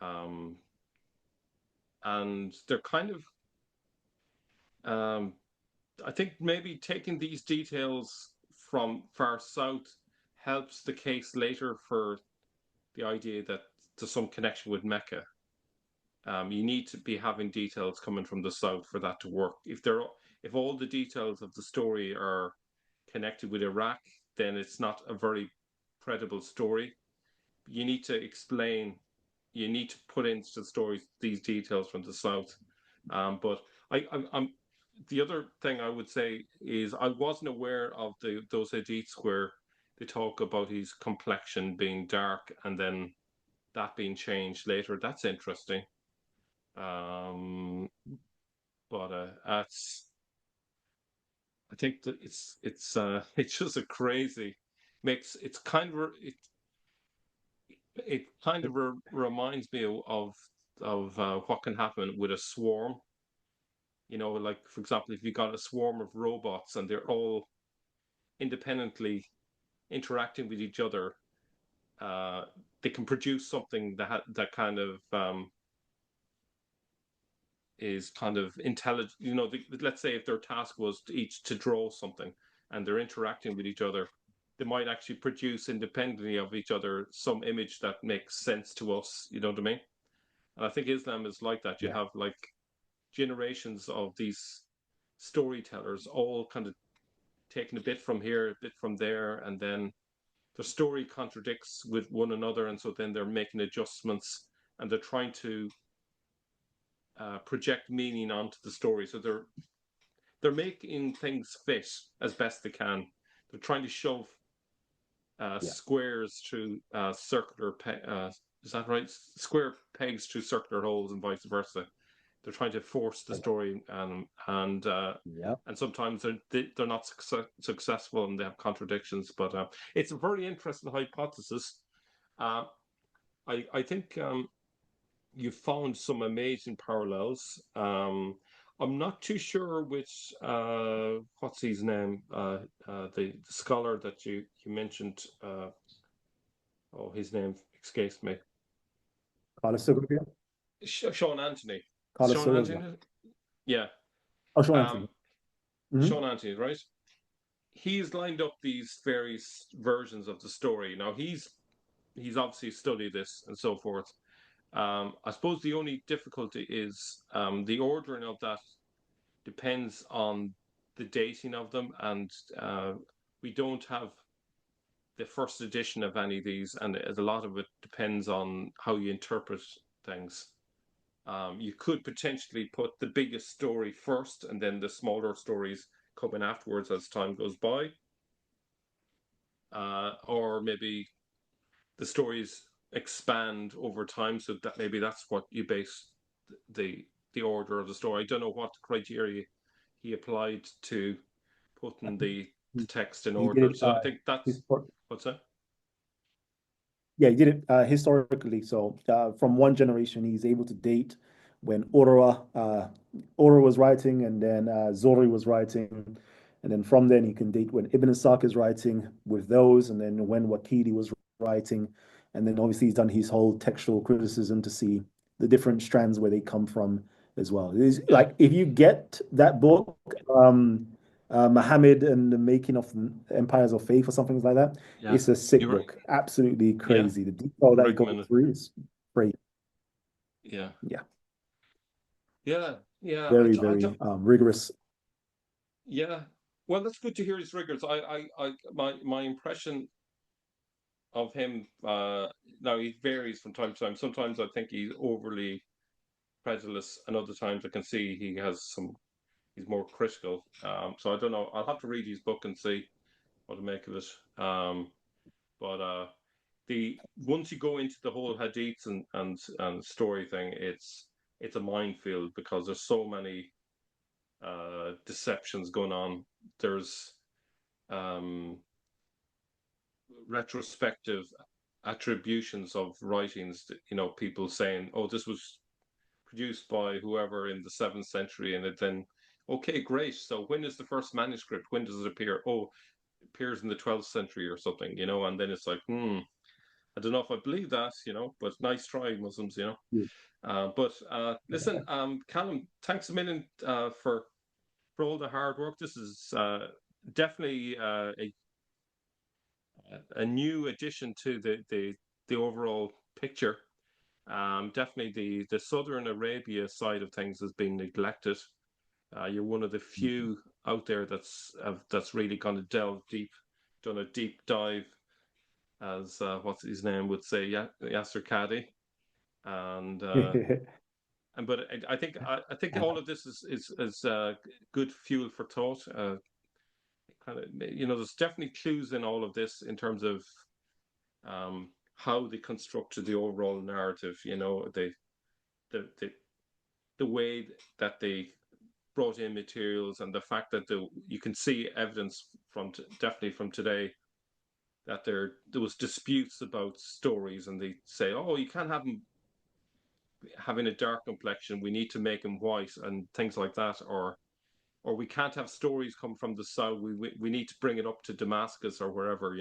Um, and they're kind of, I think maybe taking these details from far south helps the case later for the idea that there's some connection with Mecca. You need to be having details coming from the south for that to work. If all the details of the story are connected with Iraq, then it's not a very credible story. You need to explain. You need to put into the stories these details from the south. But I'm the other thing I would say is I wasn't aware of those hadiths where they talk about his complexion being dark and then that being changed later. That's interesting. Um, but that's I think that it's just a crazy mix. It's kind of it kind of reminds me of what can happen with a swarm. Like for example, if you got a swarm of robots and they're all independently interacting with each other, uh, they can produce something that kind of is kind of intelligent. Let's say if their task was each to draw something, and they're interacting with each other, they might actually produce independently of each other some image that makes sense to us. You know what I mean? And I think Islam is like that. You Yeah. have like generations of these storytellers all kind of taking a bit from here, a bit from there, and then the story contradicts with one another, and so then they're making adjustments and they're trying to project meaning onto the story. So they're making things fit as best they can. They're trying to shove squares through circular is that right? Square pegs through circular holes and vice versa. They're trying to force the story, and sometimes they're not successful, and they have contradictions. But it's a very interesting hypothesis. I think you found some amazing parallels. I'm not too sure which what's his name, the scholar that you mentioned. His name escapes me. Sean Anthony. Sean Anthony. Yeah. Oh, Sean Anthony. Sean Anthony, right? He's lined up these various versions of the story. Now he's obviously studied this and so forth. I suppose the only difficulty is the ordering of that depends on the dating of them, and we don't have the first edition of any of these, and a lot of it depends on how you interpret things. You could potentially put the biggest story first, and then the smaller stories coming afterwards as time goes by, or maybe the stories expand over time, so that maybe that's what you base the order of the story. I don't know what criteria he applied to putting the text in order. So I think that's what's that? Yeah, he did it historically. So from one generation, he's able to date when Urwa was writing, and then Zori was writing, and then from then he can date when Ibn Ishaq is writing with those, and then when Waqidi was writing, and then obviously he's done his whole textual criticism to see the different strands where they come from as well. Like if you get that book, Muhammad and the Making of Empires of Faith or something like that, it's a sick book. Absolutely crazy. The detail that he goes through is great. Yeah. Very, very rigorous. Yeah. Well, that's good to hear his rigors. My impression of him now, he varies from time to time. Sometimes I think he's overly credulous, and other times I can see he's more critical. So I don't know. I'll have to read his book and see what to make of it. But once you go into the whole hadiths and story thing, it's a minefield, because there's so many deceptions going on. There's retrospective attributions of writings that, people saying, oh, this was produced by whoever in the 7th century, and then, okay, great, so when is the first manuscript, when does it appear? Oh, it appears in the 12th century or something, and then it's like, I don't know if I believe that, but nice try, Muslims, but listen, Kalam, thanks a million for all the hard work. This is definitely a new addition to the overall picture. Definitely the Southern Arabia side of things has been neglected. You're one of the few out there that's really going to delve deep, done a deep dive, as what's his name would say, Yasser Qadi, and but I think all of this is good fuel for thought. There's definitely clues in all of this in terms of how they constructed the overall narrative. The way that they brought in materials, and the fact that you can see evidence definitely from today that there was disputes about stories, and they say, oh, you can't have them having a dark complexion, we need to make him white, and things like that, or we can't have stories come from the south, we need to bring it up to Damascus or wherever,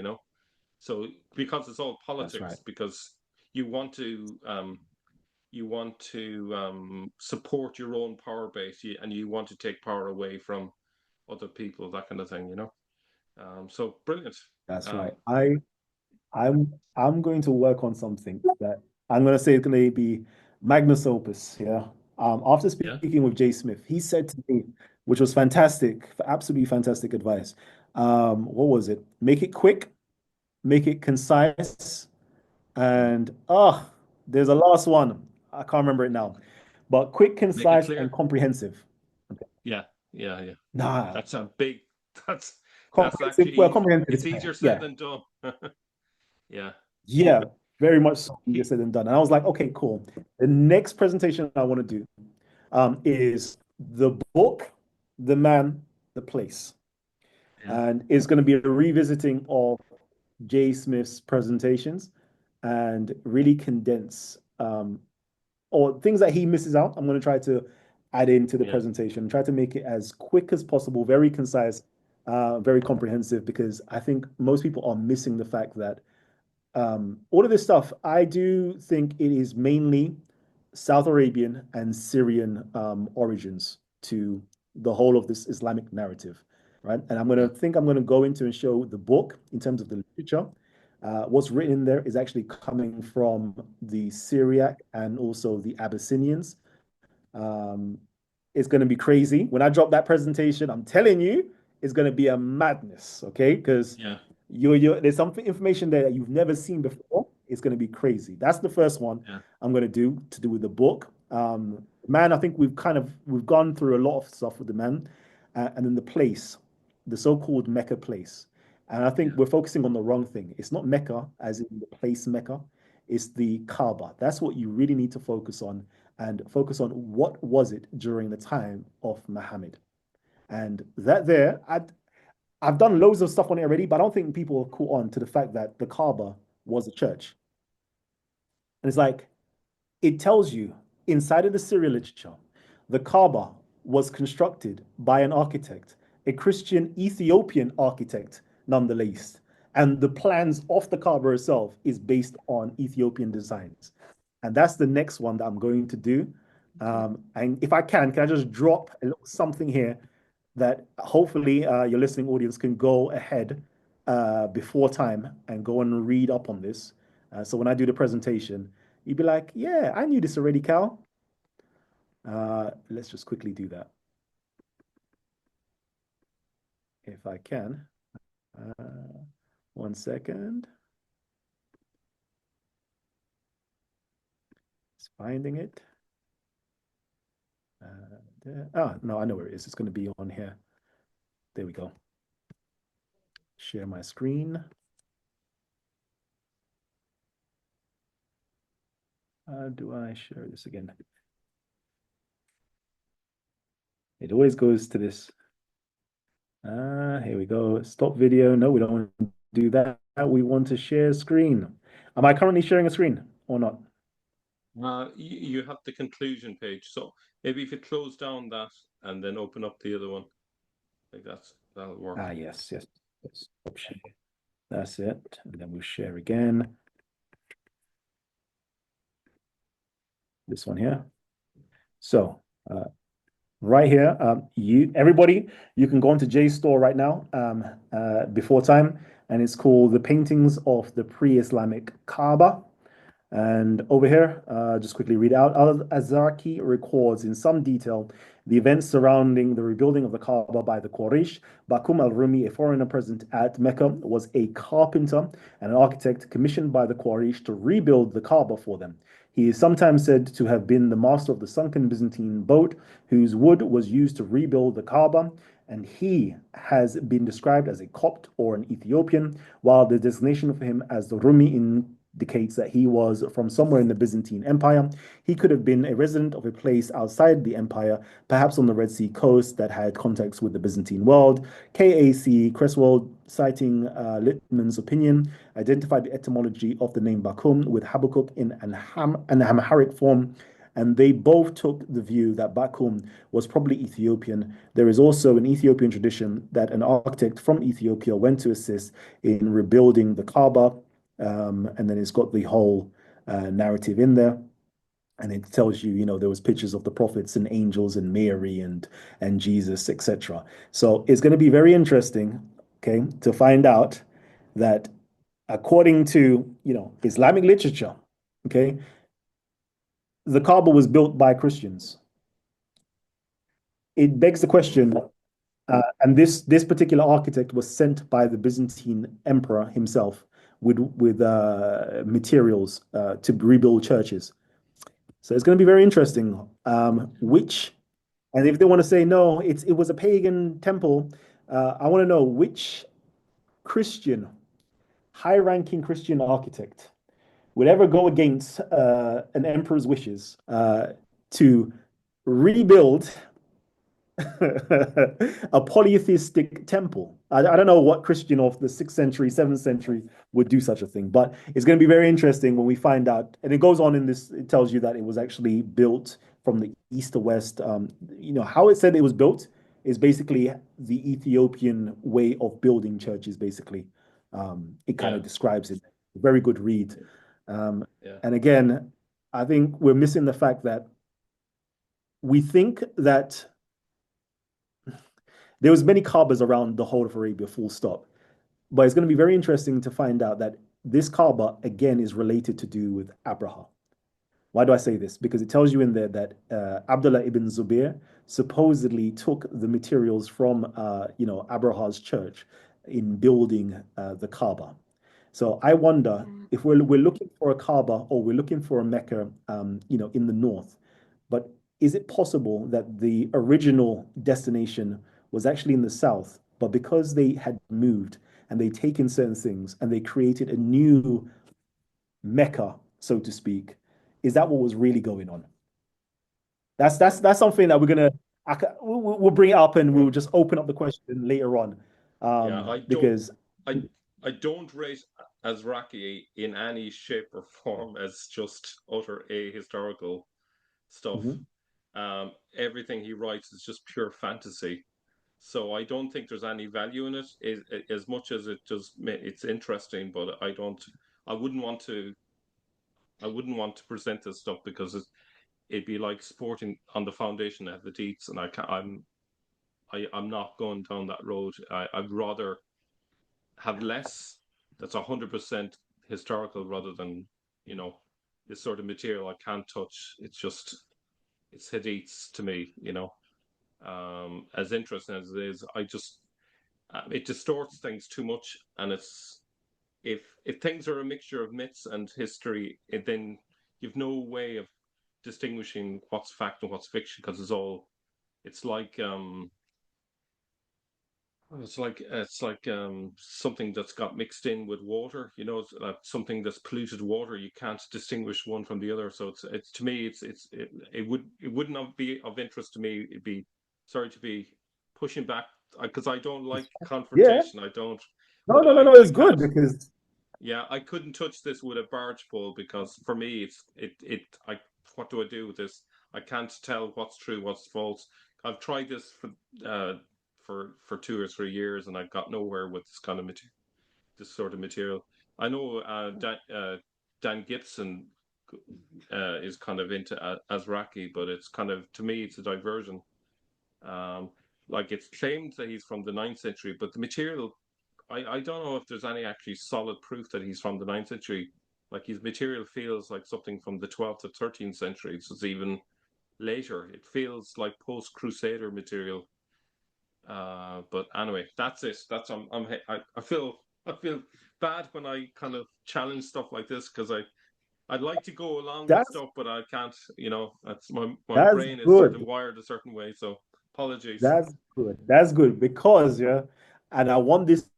so because it's all politics, because you want to support your own power base, and you want to take power away from other people, that kind of thing, so brilliant. That's right. I'm going to work on something that I'm going to say is going to be magnus opus. After speaking with Jay Smith, he said to me, which was fantastic, absolutely fantastic advice. What was it? Make it quick, make it concise, and there's a last one. I can't remember it now, but quick, concise, and comprehensive. Yeah. Yeah, yeah. Nah, That's a big. That's that's comprehensive. Well, actually comprehensive it's is fair. easier said Yeah, than done. Yeah, yeah, very much so. Easier he, said than done. And I was like, okay, cool. The next presentation I want to do is the book, the man, the place, yeah, and it's going to be a revisiting of Jay Smith's presentations and really condense or things that he misses out. I'm going to try to add into the yeah, presentation, try to make it as quick as possible, very concise, very comprehensive, because I think most people are missing the fact that all of this stuff, I do think it is mainly South Arabian and Syrian origins to the whole of this Islamic narrative, right? And yeah, I'm going to go into and show the book in terms of the literature. What's written in there is actually coming from the Syriac and also the Abyssinians. Um, it's going to be crazy. When I drop that presentation, I'm telling you, it's going to be a madness, okay? Because yeah, there's some information there that you've never seen before. It's going to be crazy. That's the first one yeah, I'm going to do with the book. Man, I think we've gone through a lot of stuff with the man, and then the place, the so-called Mecca place. And I think yeah, we're focusing on the wrong thing. It's not Mecca as in the place Mecca. It's the Kaaba. That's what you really need to focus on and focus on what was it during the time of Muhammad. And that there, I've done loads of stuff on it already, but I don't think people have caught on to the fact that the Kaaba was a church. And it's like, it tells you inside of the Syrian literature, the Kaaba was constructed by an architect, a Christian Ethiopian architect, nonetheless. And the plans of the Kaaba itself is based on Ethiopian designs. And that's the next one that I'm going to do. And if I can I just drop a little something here that hopefully your listening audience can go ahead before time and go and read up on this. So when I do the presentation, you'd be like, yeah, I knew this already, Cal. Let's just quickly do that. If I can. Uh, 1 second. It's finding it. No, I know where it is. It's going to be on here. There we go. Share my screen. Do I share this again? It always goes to this. Here we go. Stop video. No, we don't want to do that. We want to share screen. Am I currently sharing a screen or not? you have the conclusion page. So maybe if you close down that and then open up the other one, like that'll work. Yes. Stop share. That's it. And then we'll share again. This one here. So right here, everybody, you can go onto Jay's store right now before time, and it's called The Paintings of the Pre-Islamic Kaaba. And over here, just quickly read out. Al-Azraqi records in some detail the events surrounding the rebuilding of the Kaaba by the Quraysh. Bakum al-Rumi, a foreigner present at Mecca, was a carpenter and an architect commissioned by the Quraysh to rebuild the Kaaba for them. He is sometimes said to have been the master of the sunken Byzantine boat whose wood was used to rebuild the Kaaba, and he has been described as a Copt or an Ethiopian, while the designation of him as the Rumi indicates that he was from somewhere in the Byzantine Empire. He could have been a resident of a place outside the empire, perhaps on the Red Sea coast that had contacts with the Byzantine world. K.A.C. Creswell, citing Littman's opinion, identified the etymology of the name Bakum with Habakkuk in an Amharic form, and they both took the view that Bakum was probably Ethiopian. There is also an Ethiopian tradition that an architect from Ethiopia went to assist in rebuilding the Kaaba, and then it's got the whole narrative in there. And it tells you, there was pictures of the prophets and angels and Mary and Jesus, etc. So it's going to be very interesting, okay, to find out that according to, Islamic literature, okay, the Kaaba was built by Christians. It begs the question, and this particular architect was sent by the Byzantine emperor himself with materials to rebuild churches. So it's going to be very interesting. Which And if they want to say no, it was a pagan temple, I want to know which Christian, high-ranking Christian architect would ever go against an emperor's wishes to rebuild a polytheistic temple. I don't know what Christian of the 6th century, 7th century would do such a thing, but it's going to be very interesting when we find out. And it goes on in this, it tells you that it was actually built from the east to west. How it said it was built is basically the Ethiopian way of building churches, basically. It kind of Yeah, describes it. Very good read. yeah, And again, I think we're missing the fact that we think that there was many Kaabas around the whole of Arabia, full stop. But it's going to be very interesting to find out that this Kaaba, again, is related to do with Abraha. Why do I say this? Because it tells you in there that Abdullah ibn Zubair supposedly took the materials from, Abraha's church in building the Kaaba. So I wonder if we're looking for a Kaaba or we're looking for a Mecca, in the north. But is it possible that the original destination was actually in the south, but because they had moved and they taken certain things and they created a new Mecca, so to speak, is that what was really going on? That's something that we're gonna we'll bring it up and we'll just open up the question later on, yeah. because I, I don't rate Azraqi in any shape or form as just utter ahistorical stuff. Mhm. Everything he writes is just pure fantasy. So I don't think there's any value in it, as much as it's interesting. But I wouldn't want to, I wouldn't want to present this stuff because it'd be like sporting on the foundation of the deeds, and I'm not going down that road. I'd rather have less that's 100% historical rather than you know this sort of material I can't touch. It's hadiths to me. As interesting as it is, it distorts things too much, and it's if things are a mixture of myths and history, then you've no way of distinguishing what's fact and what's fiction because it's like something that's got mixed in with water. It's something that's polluted water. You can't distinguish one from the other. So it's to me, it would not be of interest to me. It'd be sorry to be pushing back because I don't like Yeah, confrontation. I don't, no, but no, no, I no, I it's good can't. because Yeah, I couldn't touch this with a barge pole because for me, what do I do with this? I can't tell what's true, what's false. I've tried this uh, for 2 or 3 years, and I've got nowhere with this sort of material. I know Dan Gibson is kind of into Azraqi, but it's kind of to me it's a diversion. Um, like it's claimed that he's from the ninth century, but the material I don't know if there's any actually solid proof that he's from the ninth century. Like his material feels like something from the 12th or 13th century. So it's even later. It feels like post-Crusader material. But anyway, that's it. I feel bad when I kind of challenge stuff like this because I'd like to go along with that's stuff, but I can't. That's my that's brain is sort of good. wired a certain way. So apologies. That's good. That's good because yeah, and I want this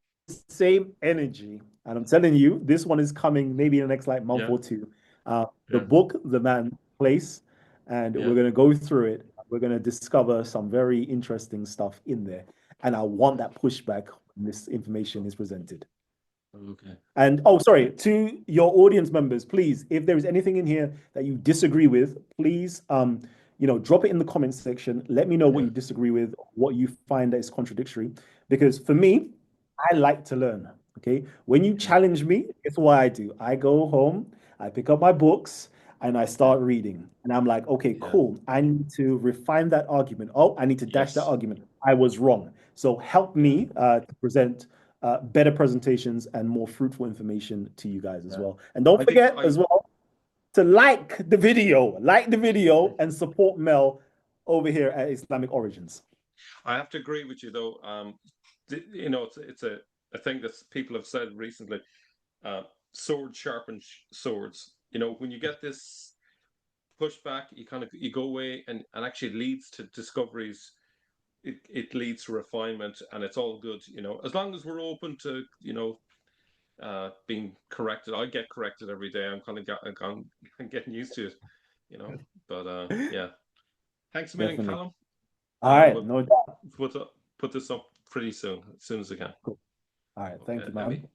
same energy. And I'm telling you, this one is coming maybe in the next like month Yeah, or two. The yeah, book, The Man Place, and yeah, we're gonna go through it. We're gonna discover some very interesting stuff in there. And I want that pushback when this information is presented. okay. And oh, sorry, to your audience members, please, if there is anything in here that you disagree with, please, drop it in the comments section. Let me know what Yeah, you disagree with, what you find that is contradictory. Because for me, I like to learn. Okay. When you yeah, challenge me, it's what I do. I go home, I pick up my books, and I yeah, start reading. And I'm like, okay, yeah. cool. I need to refine that argument. Oh, I need to dash that Yes. argument. I was wrong. So help Yeah. me to present better presentations and more fruitful information to you guys as Yeah. well. And don't I think forget as well to like the video, and support Mel over here at Islamic Origins. I have to agree with you though. It's a thing that people have said recently. Uh, Swords sharpen swords. When you get this, pushback, you go away, and actually leads to discoveries. It leads to refinement, and it's all good, as long as we're open to, being corrected. I get corrected every day. I'm getting used to it. But yeah, thanks a million, Definitely. Callum. All right, We'll no doubt. put this up pretty soon, as soon as I can. Cool. All right, thank you, Emmy. man.